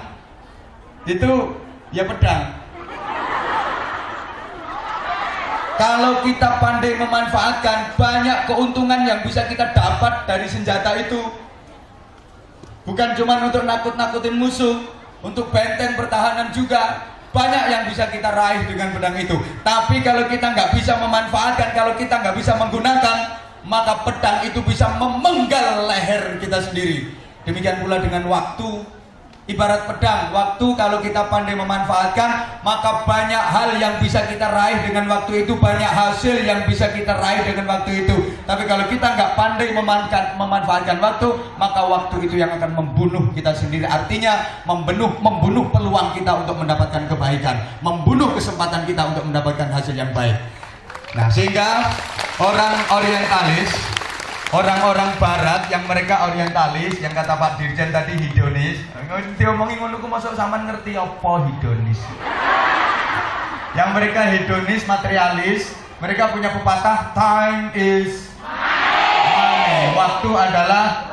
[SPEAKER 1] itu ya pedang. Kalau kita pandai memanfaatkan, banyak keuntungan yang bisa kita dapat dari senjata itu. Bukan cuma untuk nakut-nakutin musuh, untuk benteng pertahanan juga. Banyak yang bisa kita raih dengan pedang itu. Tapi kalau kita nggak bisa memanfaatkan, kalau kita nggak bisa menggunakan, maka pedang itu bisa memenggal leher kita sendiri. Demikian pula dengan waktu. Ibarat pedang, waktu kalau kita pandai memanfaatkan, maka banyak hal yang bisa kita raih dengan waktu itu, banyak hasil yang bisa kita raih dengan waktu itu. Tapi kalau kita nggak pandai memanfaatkan waktu, maka waktu itu yang akan membunuh kita sendiri. Artinya membunuh peluang kita untuk mendapatkan kebaikan, membunuh kesempatan kita untuk mendapatkan hasil yang baik. Nah, sehingga orang orientalis, orang-orang barat yang mereka orientalis, yang kata Pak Dirjen tadi hedonis, diomongin ngono ku mosok sampean ngerti apa hedonis. Yang mereka hedonis, materialis, mereka punya pepatah time is money. Waktu adalah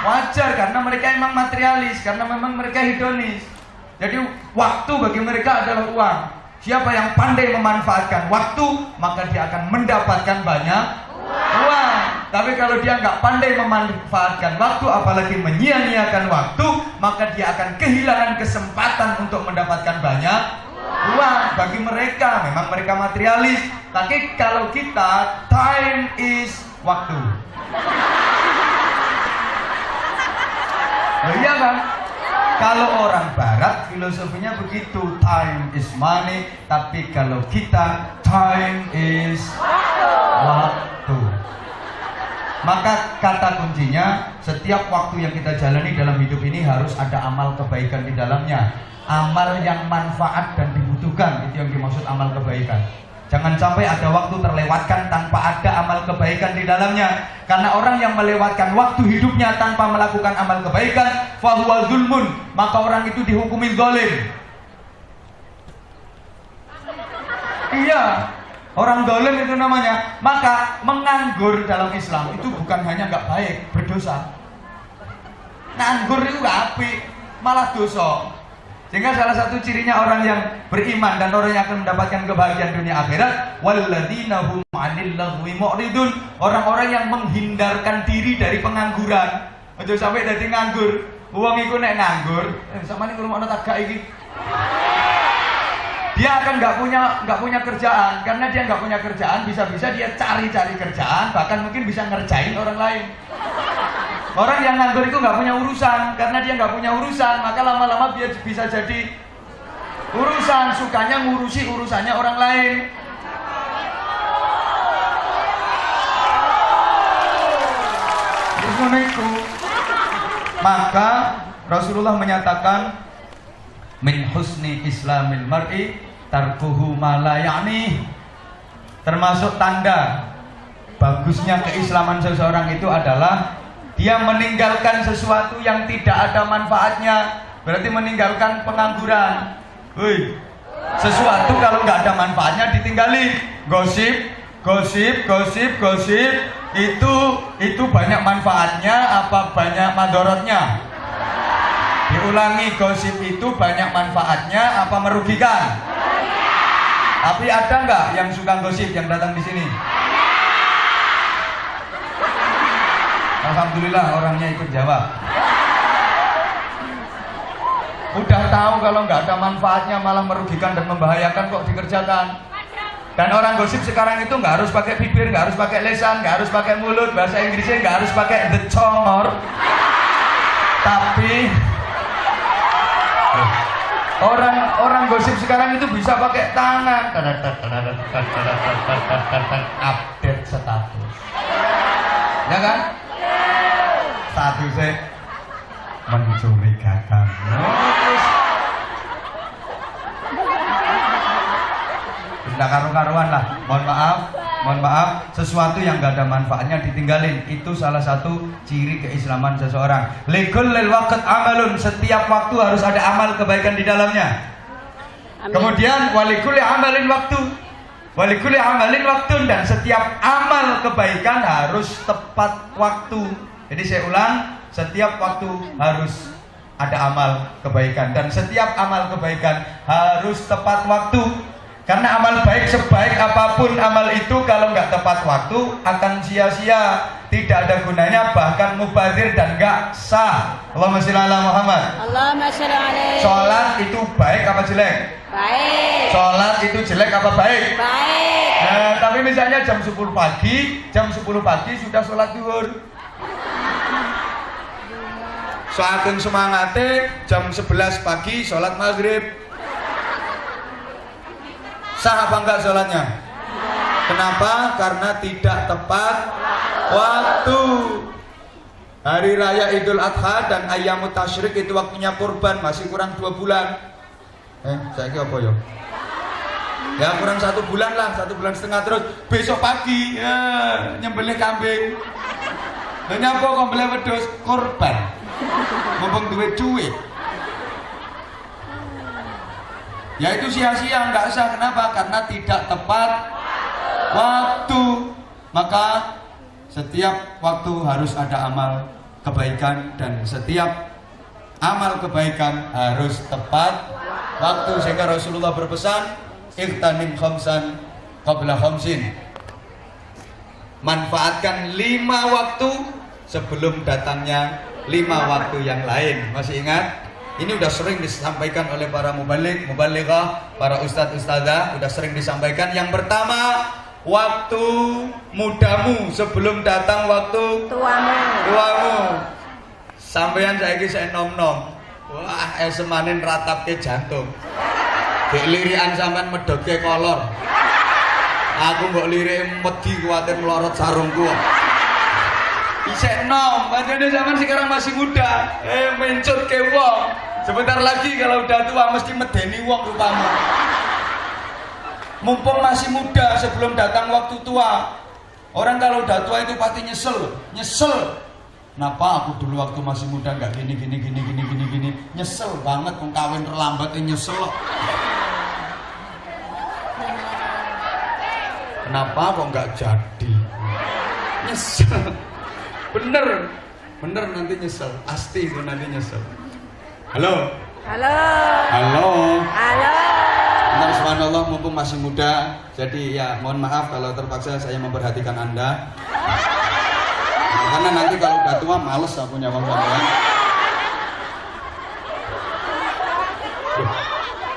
[SPEAKER 1] wajar karena mereka emang materialis, karena memang mereka hedonis. Jadi waktu bagi mereka adalah uang.
[SPEAKER 3] Siapa yang pandai memanfaatkan waktu, maka dia akan mendapatkan banyak uang. Tapi kalau dia nggak pandai memanfaatkan waktu, apalagi menyia-nyiakan waktu, maka dia akan kehilangan kesempatan untuk mendapatkan banyak uang. Bagi mereka, memang mereka materialis. Tapi kalau kita, time is waktu. Oh iya kan? Kalau orang barat filosofinya begitu, time is money. Tapi kalau kita, time is waktu. Maka kata kuncinya, setiap waktu yang kita jalani dalam hidup ini harus ada amal kebaikan di dalamnya. Amal yang manfaat dan dibutuhkan, itu yang dimaksud amal kebaikan. Jangan sampai ada waktu terlewatkan tanpa ada amal kebaikan di dalamnya. Karena orang yang melewatkan waktu hidupnya tanpa melakukan amal kebaikan, fahuwa zulmun, maka orang itu dihukumi zalim. Iya, orang zalim itu namanya. Maka menganggur dalam Islam itu bukan hanya nggak baik, berdosa. Nganggur itu nggak apik, malah dosa. Sehingga salah satu cirinya orang yang beriman dan orang yang akan mendapatkan kebahagiaan dunia akhirat, walladzina hum 'anil lagwi mu'ridun, orang-orang yang menghindarkan diri dari pengangguran. Aja sampai dadi nganggur. Wong iku nek nganggur, sampeyan ngrungokno tagak iki. Dia akan nggak punya kerjaan, karena dia nggak punya kerjaan, bisa-bisa dia cari-cari kerjaan, bahkan mungkin bisa ngerjain orang lain. Orang yang nganggur itu nggak punya urusan, karena dia nggak punya urusan, maka lama-lama dia bisa jadi urusan, sukanya ngurusi urusannya orang lain. Maka Rasulullah menyatakan, min husni islamil mar'i tarkuhu ma la ya'ni. Termasuk tanda bagusnya keislaman seseorang itu adalah dia meninggalkan sesuatu yang tidak ada manfaatnya. Berarti meninggalkan pengangguran. Sesuatu kalau nggak ada manfaatnya ditinggalin. Gosip itu banyak manfaatnya apa banyak madorotnya? Diulangi, gosip itu banyak manfaatnya apa merugikan? Tapi ada nggak yang suka gosip yang datang di sini? Alhamdulillah orangnya ikut jawab. Udah tahu kalau nggak ada manfaatnya malah merugikan dan membahayakan kok dikerjakan. Dan orang gosip sekarang itu nggak harus pakai bibir, nggak harus pakai lisan, nggak harus pakai mulut, bahasa Inggrisnya nggak harus pakai the congor. Tapi orang gosip sekarang itu bisa pakai tangan, update status, ya kan? Statusnya mencurigakan. Tidak karu-karuan lah. Mohon maaf, sesuatu yang gak ada manfaatnya ditinggalin. Itu salah satu ciri keislaman seseorang. Likullil waqt amalun, setiap waktu harus ada amal kebaikan di dalamnya. Amin. Kemudian walikulli amalin waktu, dan setiap amal kebaikan harus tepat waktu. Jadi saya ulang, setiap waktu harus ada amal kebaikan, dan setiap amal kebaikan harus tepat waktu. Karena amal baik sebaik apapun amal itu, kalau nggak tepat waktu akan sia-sia, tidak ada gunanya, bahkan mubazir dan nggak sah. Allahumma sholli ala Muhammad.
[SPEAKER 2] Allahumma sholli alaihi.
[SPEAKER 3] Sholat itu baik apa jelek?
[SPEAKER 2] Baik.
[SPEAKER 3] Sholat itu jelek apa baik?
[SPEAKER 2] Baik.
[SPEAKER 3] Nah, tapi misalnya jam 10 pagi sudah sholat zuhur. Saking semangate jam 11 pagi sholat maghrib. Sah apa enggak sholatnya? Kenapa? Karena tidak tepat waktu. Hari raya Idul Adha dan Ayyamut Tasyrik itu waktunya kurban, masih kurang 2 bulan. Saya apa ya? Ya kurang 1 bulan lah, 1 bulan setengah terus. Besok pagi ya, nyembelih kambing. Dan nyapa kok nyembelih wedhus kurban. Mumpung duit cuit. Ya itu sia-sia, nggak sah. Kenapa? Karena tidak tepat waktu. Maka setiap waktu harus ada amal kebaikan, dan setiap amal kebaikan harus tepat waktu. Sehingga Rasulullah berpesan,
[SPEAKER 1] Ightanim khamsan qabla khamsin. Manfaatkan 5 waktu sebelum datangnya 5 waktu yang lain. Masih ingat? Ini udah sering disampaikan oleh para mubalik, mubalighah, para ustadz ustadzah, udah sering disampaikan. Yang pertama, waktu mudamu sebelum datang waktu tuamu. Sampeyan saiki saya nom-nom. Wah, semanin ratapke jantung. Dek lirikan sampean medhotke kolor. Aku mbok lirik wedi kuwatir melorot sarungku. Isek nom, pancene zaman sekarang masih muda. Mencut ke wong. Sebentar lagi kalau udah tua mesti medeni wong rupamu. Mumpung masih muda sebelum datang waktu tua. Orang kalau udah tua itu pasti nyesel. Kenapa aku dulu waktu masih muda nggak gini. Nyesel banget kawin terlambat nyesel. Kenapa kok nggak jadi? Nyesel. Bener nanti nyesel. Pasti itu nanti nyesel. Halo. Benar, subhanallah, mumpung masih muda. Jadi ya mohon maaf kalau terpaksa saya memperhatikan Anda. Karena nanti kalau udah tua males aku nyawang sampean.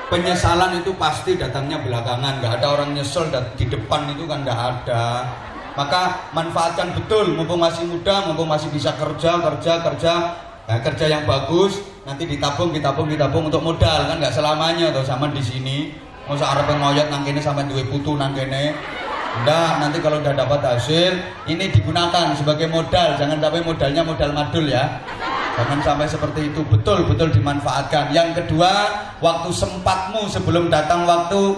[SPEAKER 1] Penyesalan itu pasti datangnya belakangan, nggak ada orang nyesel di depan itu kan nggak ada. Maka manfaatkan betul, mumpung masih muda, mumpung masih bisa kerja yang bagus, nanti ditabung untuk modal kan nggak selamanya tuh sama di sini. Masa arep ngoyot nang kene sampai duwe putu nang kene. Nggak, nanti kalau udah dapat hasil, ini digunakan sebagai modal, jangan sampai modalnya modal madul ya. Jangan sampai seperti itu, betul-betul dimanfaatkan. Yang kedua, waktu sempatmu sebelum datang waktu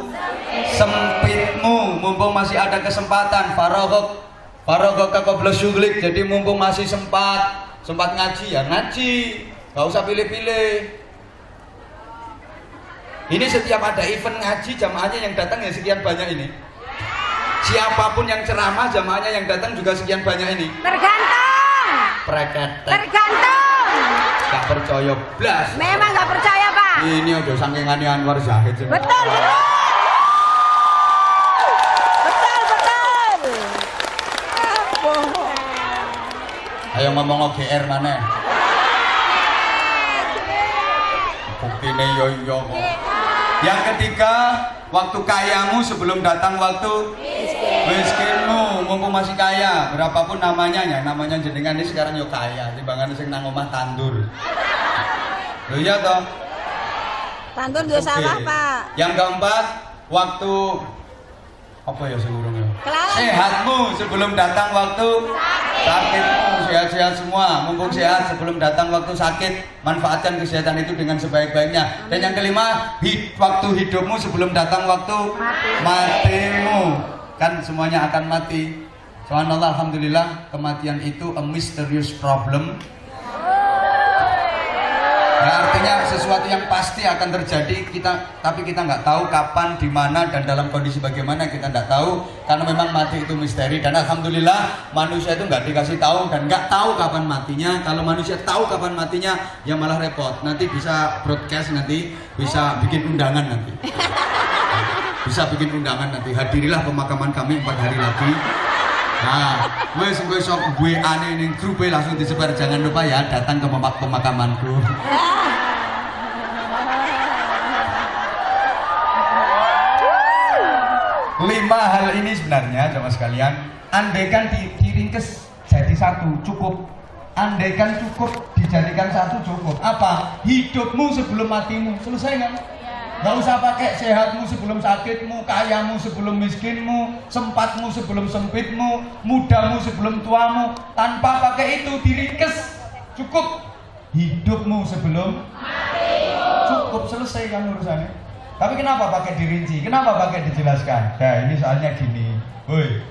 [SPEAKER 1] sempitmu. Mumpung masih ada kesempatan, faragok qabla syughlik. Jadi mumpung masih sempat ngaji ya ngaji, nggak usah pilih-pilih. Ini setiap ada event ngaji, jamaahnya yang datang ya sekian banyak ini. Siapapun yang ceramah, jamaahnya yang datang juga sekian banyak ini.
[SPEAKER 2] Tergantung.
[SPEAKER 1] Gak percaya blas.
[SPEAKER 2] Memang gak percaya, Pak.
[SPEAKER 1] Ini udah sangkingannya Anwar Zahid.
[SPEAKER 2] Betul.
[SPEAKER 1] Ayo ngomong OGR mana? Buktine yo. Yang ketiga, waktu kayamu sebelum datang waktu miskinmu. Mumpung masih kaya, berapapun namanya jenengan ini sekarang yo kaya, timbangan sing nang omah tandur. Lho iya toh?
[SPEAKER 2] Tandur dia sawah, Pak.
[SPEAKER 1] Yang keempat, waktu apa ya seluruhnya? Sehatmu sebelum datang waktu sakitmu. Sehat-sehat semua, mumpung sehat sebelum datang waktu sakit. Manfaatkan kesehatan itu dengan sebaik-baiknya. Dan yang kelima, waktu hidupmu sebelum datang waktu matimu. Kan semuanya akan mati. Subhanallah, alhamdulillah, kematian itu a mysterious problem. Ya, artinya sesuatu yang pasti akan terjadi, tapi kita nggak tahu kapan, di mana, dan dalam kondisi bagaimana kita nggak tahu, karena memang mati itu misteri. Dan alhamdulillah manusia itu nggak dikasih tahu dan nggak tahu kapan matinya. Kalau manusia tahu kapan matinya, ya malah repot. Nanti bisa broadcast, nanti bisa bikin undangan nanti. Bisa bikin undangan nanti. Hadirilah pemakaman kami 4 hari lagi. Nah, wes sok gue aneh ning grup langsung disebar, jangan lupa ya datang ke pemakamanku. Lima hal ini sebenarnya sama sekalian, andaikan diringkes jadi satu cukup. Andaikan cukup dijadikan satu cukup. Apa? Hidupmu sebelum matimu. Selesai nggak? Gak usah pakai sehatmu sebelum sakitmu, kayamu sebelum miskinmu, sempatmu sebelum sempitmu, mudamu sebelum tuamu. Tanpa pakai itu diringkes, cukup. Hidupmu sebelum matimu. Cukup, selesai kan urusannya. Tapi kenapa pakai dirinci? Kenapa pakai dijelaskan? Nah ini soalnya gini, woi.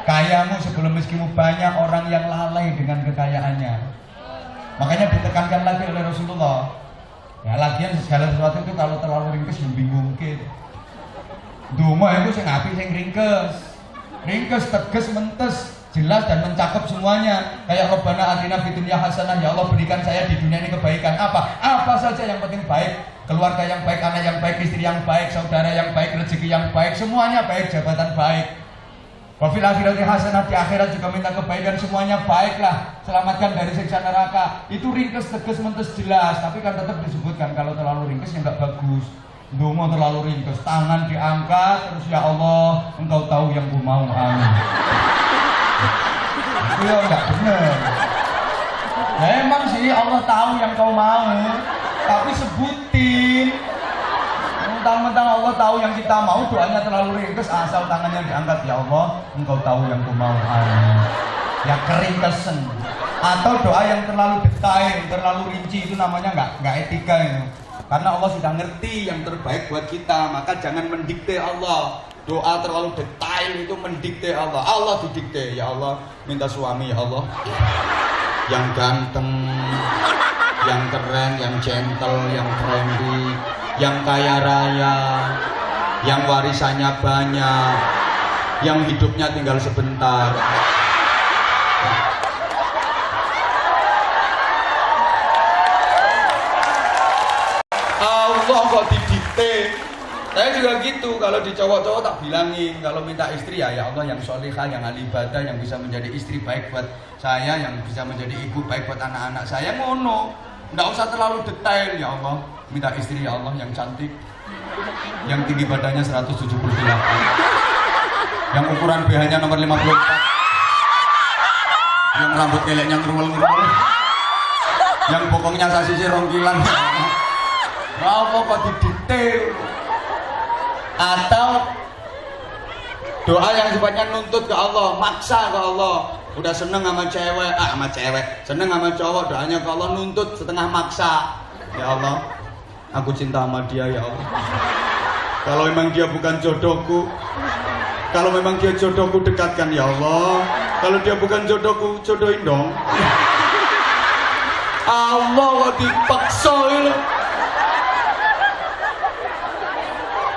[SPEAKER 1] Kayamu sebelum miskinmu. Banyak orang yang lalai dengan kekayaannya. Makanya ditekankan lagi oleh Rasulullah. Ya lagian segala sesuatu itu kalau terlalu ringkes membingungkan. Dungo itu sing apik sing ringkes.
[SPEAKER 3] ringkes, tegas, mentes, jelas dan mencakup semuanya. Kayak Rabbana atina fid dunya hasanah, ya Allah berikan saya di dunia ini kebaikan. Apa saja yang penting baik. Keluarga yang baik, anak yang baik, istri yang baik, saudara yang baik, rezeki yang baik, semuanya baik, jabatan baik. Wa fil akhirati hasanah, di akhirat juga minta kebaikan, semuanya baiklah. Selamatkan dari siksa neraka. Itu ringkes, tegas, mentes, jelas. Tapi kan tetap disebutkan kalau terlalu ringkes ya nggak bagus. Dungo terlalu ringkes, tangan diangkat terus, ya Allah engkau tahu yang ku mau, amin. Itu ya enggak bener. Ya emang sih Allah tahu yang kau mau, tapi sebutin. Mentang-mentang Allah tahu yang kita mau, doanya terlalu ringkes, asal tangannya diangkat, ya Allah engkau tahu yang ku mau, amin. Ya keringkesen. Atau doa yang terlalu detail, terlalu rinci, itu namanya enggak etika itu. Karena Allah sudah ngerti yang terbaik buat kita, maka jangan mendikte Allah. Doa terlalu detail itu mendikte Allah. Allah didikte, ya Allah minta suami, ya Allah yang ganteng, yang keren, yang gentle, yang friendly, yang kaya raya, yang warisannya banyak, yang hidupnya tinggal sebentar. Allah kok didikte. Saya juga gitu, kalau di cowok-cowok tak bilangin, kalau minta istri ya Allah yang solihah, yang ahli ibadah, yang bisa menjadi istri baik buat saya, yang bisa menjadi ibu baik buat anak-anak saya, ngono. Nggak usah terlalu detail, ya Allah minta istri, ya Allah yang cantik, yang tinggi badannya 178, yang ukuran BH-nya nomor 54, yang rambut keleknya ngerumel-ngerumel, yang bokongnya sasisnya rongkilan. Apa kok didetail? Atau doa yang sifatnya nuntut ke Allah, maksa ke Allah. Udah seneng sama cewek, seneng sama cowok, doanya ke Allah nuntut setengah maksa. Ya Allah, aku cinta sama dia, ya Allah. Kalau memang dia bukan jodohku, kalau memang dia jodohku, dekatkan, ya Allah. Kalau dia bukan jodohku, jodohin dong. Allah kok dipaksa ini.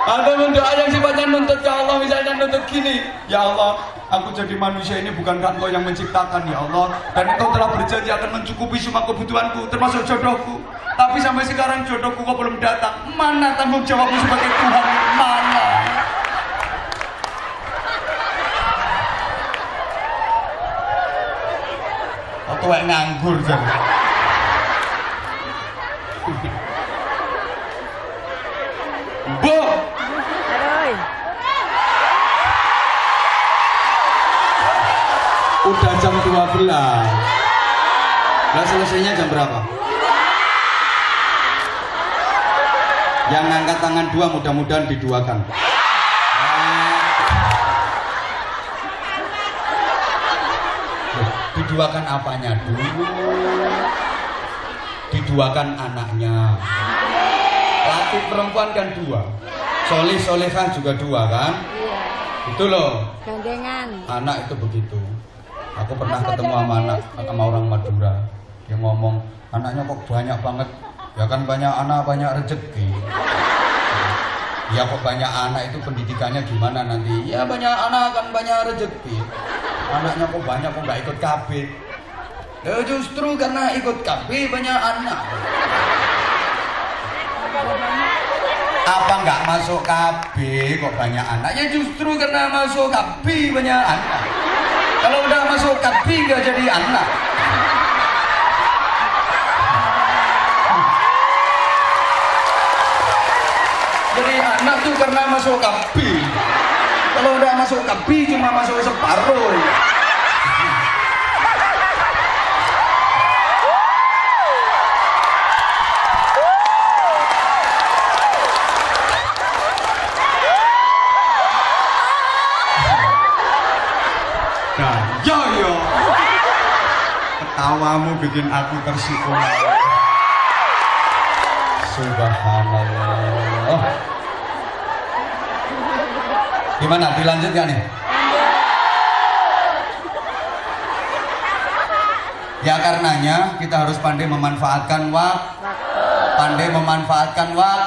[SPEAKER 3] Atau doa yang sifatnya nuntut ke Allah, misalnya nuntut gini, ya Allah aku jadi manusia ini bukankah engkau yang menciptakan, ya Allah, dan engkau telah berjanji akan mencukupi semua kebutuhanku termasuk jodohku, tapi sampai sekarang jodohku kok belum datang. Mana tanggung jawabmu sebagai Tuhan? Mana? Atau nganggur jadi. Bu, udah jam 12. Lah selesainya jam berapa? Yang ngangkat tangan dua mudah-mudahan diduakan. Diduakan apanya dulu? Diduakan anaknya. Laki perempuan kan dua. Solih solehah juga dua kan? Itu loh.
[SPEAKER 2] Gandengan.
[SPEAKER 3] Anak itu begitu. Aku pernah ketemu sama orang Madura. Dia ngomong, anaknya kok banyak banget. Ya kan banyak anak banyak rezeki. Ya kok banyak anak itu pendidikannya gimana nanti? Ya banyak anak kan banyak rezeki. Anaknya kok banyak kok nggak ikut KB. Ya justru karena ikut KB banyak anak. Apa nggak masuk KB kok banyak anak? Ya justru karena masuk KB banyak anak. Kalau udah masuk KB nggak jadi anak. Jadi anak tuh karena masuk KB. Kalau udah masuk KB cuma masuk separuh. Yo, ketawamu bikin aku tersipu. Subhanallah. Gimana? Dilanjut gak nih? Ya karenanya kita harus pandai memanfaatkan waktu.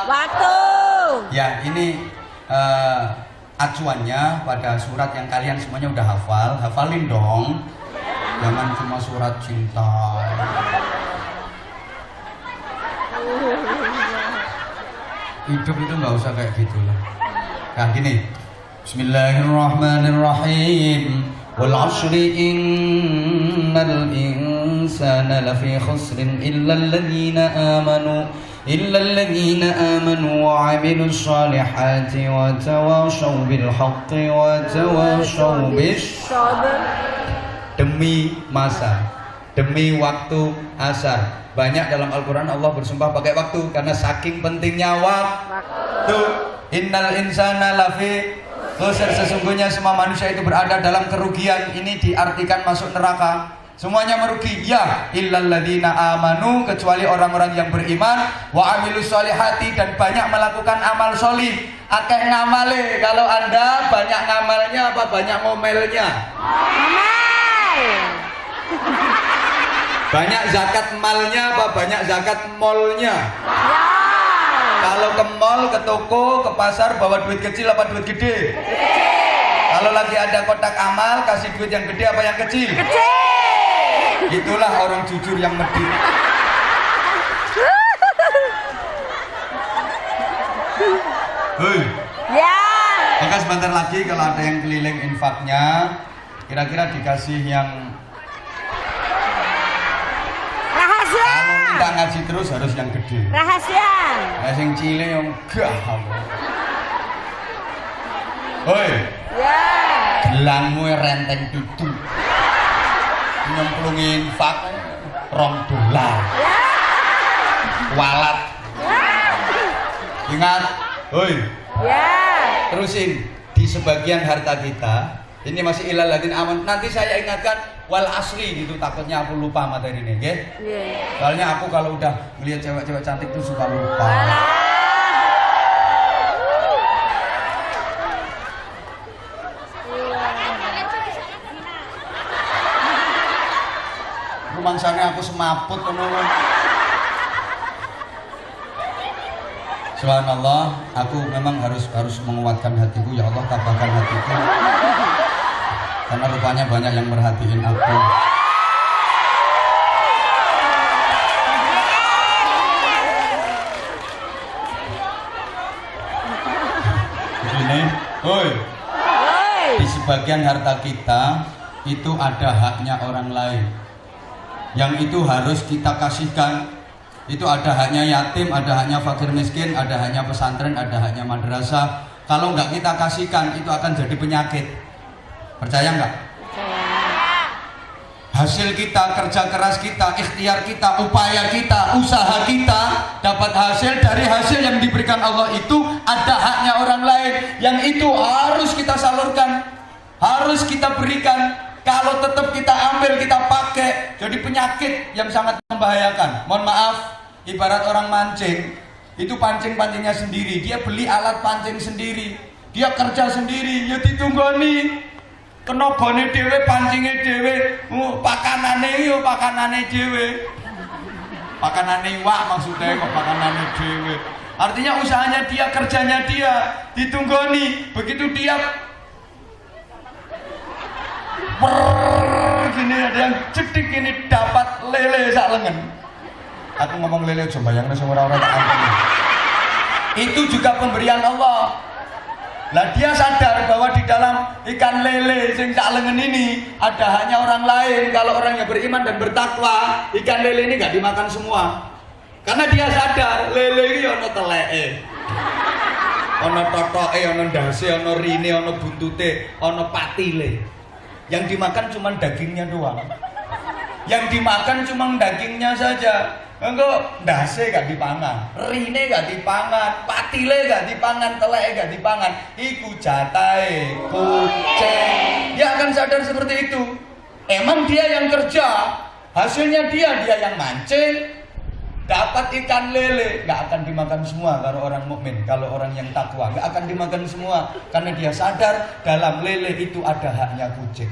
[SPEAKER 2] Waktu.
[SPEAKER 3] Ya ini
[SPEAKER 1] acuannya pada surat yang kalian semuanya udah hafal, hafalin dong. Jangan cuma surat cinta. Hidup itu nggak usah kayak gitu lah. Nah gini, Bismillahirrahmanirrahim. Wal 'ashri innal insana lafi khusrin illa alladhina amanu wa 'amilus solihati wa tawashaw bil haqqi wa tawashaw bis sabr. Demi masa, demi waktu asar. Banyak dalam Al-Quran Allah bersumpah pakai waktu karena saking pentingnya waktu. Innal insana lafi khusr, sesungguhnya semua manusia itu berada dalam kerugian. Ini diartikan masuk neraka. Semuanya merugi. Ya, illal ladzina amanu, kecuali orang-orang yang beriman, wa amilus solihati, dan banyak melakukan amal solih. Akeh ngamale. Kalau Anda banyak ngamalnya apa banyak ngomelnya? Banyak zakat malnya apa banyak zakat molnya? Kalau ke mall, ke toko, ke pasar bawa duit kecil apa duit gede? Kalau lagi ada kotak amal kasih duit yang gede apa yang kecil? Itulah orang jujur yang medit. Hei.
[SPEAKER 2] Ya.
[SPEAKER 1] Maka sebentar lagi kalau ada yang keliling infaknya, kira-kira dikasih yang
[SPEAKER 2] Rahasia.
[SPEAKER 1] kalau minta ngaji terus harus yang gede.
[SPEAKER 2] Rahasia.
[SPEAKER 1] Yang cilik yang gah. Hoi.
[SPEAKER 2] Ya.
[SPEAKER 1] Gelangmu renteng pitu. Nyemplungin infak $2. Walat. Ingat, hoi.
[SPEAKER 2] Ya.
[SPEAKER 1] Terusin di sebagian harta kita. Ini masih ilal ladin aman. Nanti saya ingatkan wal asli gitu, takutnya aku lupa materi ini, oke?
[SPEAKER 2] Yeah.
[SPEAKER 1] Soalnya aku kalau udah melihat cewek-cewek cantik tuh suka lupa. Rumangsane aku semaput ngono. Subhanallah, aku memang harus menguatkan hatiku. Ya Allah, tabahkan hatiku. Karena rupanya banyak yang merhatiin aku. Begini, hoi. Di sebagian harta kita itu ada haknya orang lain. Yang itu harus kita kasihkan. Itu ada haknya yatim, ada haknya fakir miskin, ada haknya pesantren, ada haknya madrasah. Kalau nggak kita kasihkan, itu akan jadi penyakit. Percaya nggak? Hasil kita, kerja keras kita, ikhtiar kita, upaya kita, usaha kita dapat hasil. Dari hasil yang diberikan Allah itu ada haknya orang lain. Yang itu harus kita salurkan, harus kita berikan. Kalau tetap kita ambil, kita pakai, jadi penyakit yang sangat membahayakan. Mohon maaf, ibarat orang mancing, itu pancing-pancingnya sendiri. Dia beli alat pancing sendiri, dia kerja sendiri, ya ditunggoni. Kenogone dhewe, pancingnya dhewe, pakanane yo pakanane dhewe. Pakanane iwak maksudnya kok pakanane dhewe. Artinya usahanya dia, kerjanya dia, ditunggoni. Begitu dia gini ada yang cedik ini dapat lele sak lengan. Aku ngomong lele aja bayangno sing ora-ora tak ampuni. Itu juga pemberian Allah. Lah dia sadar bahwa di dalam ikan lele sing sak lengan ini ada haknya orang lain. Kalau orang yang beriman dan bertakwa, ikan lele ini enggak dimakan semua. Karena dia sadar lele iki ana teleke. Ana totoke, ana ndase, ana rine, ana buntute, ana patile. Yang dimakan cuma dagingnya doang. Yang dimakan cuma dagingnya saja. Engko ndase gak dipangan, rine gak dipangan, patile gak dipangan, teleke gak dipangan. Iku jatahe kucing. Dia akan sadar seperti itu. Emang dia yang kerja, hasilnya dia yang mancing. Dapat ikan lele, gak akan dimakan semua kalau orang mukmin. Kalau orang yang takwa gak akan dimakan semua, karena dia sadar dalam lele itu ada haknya kucing.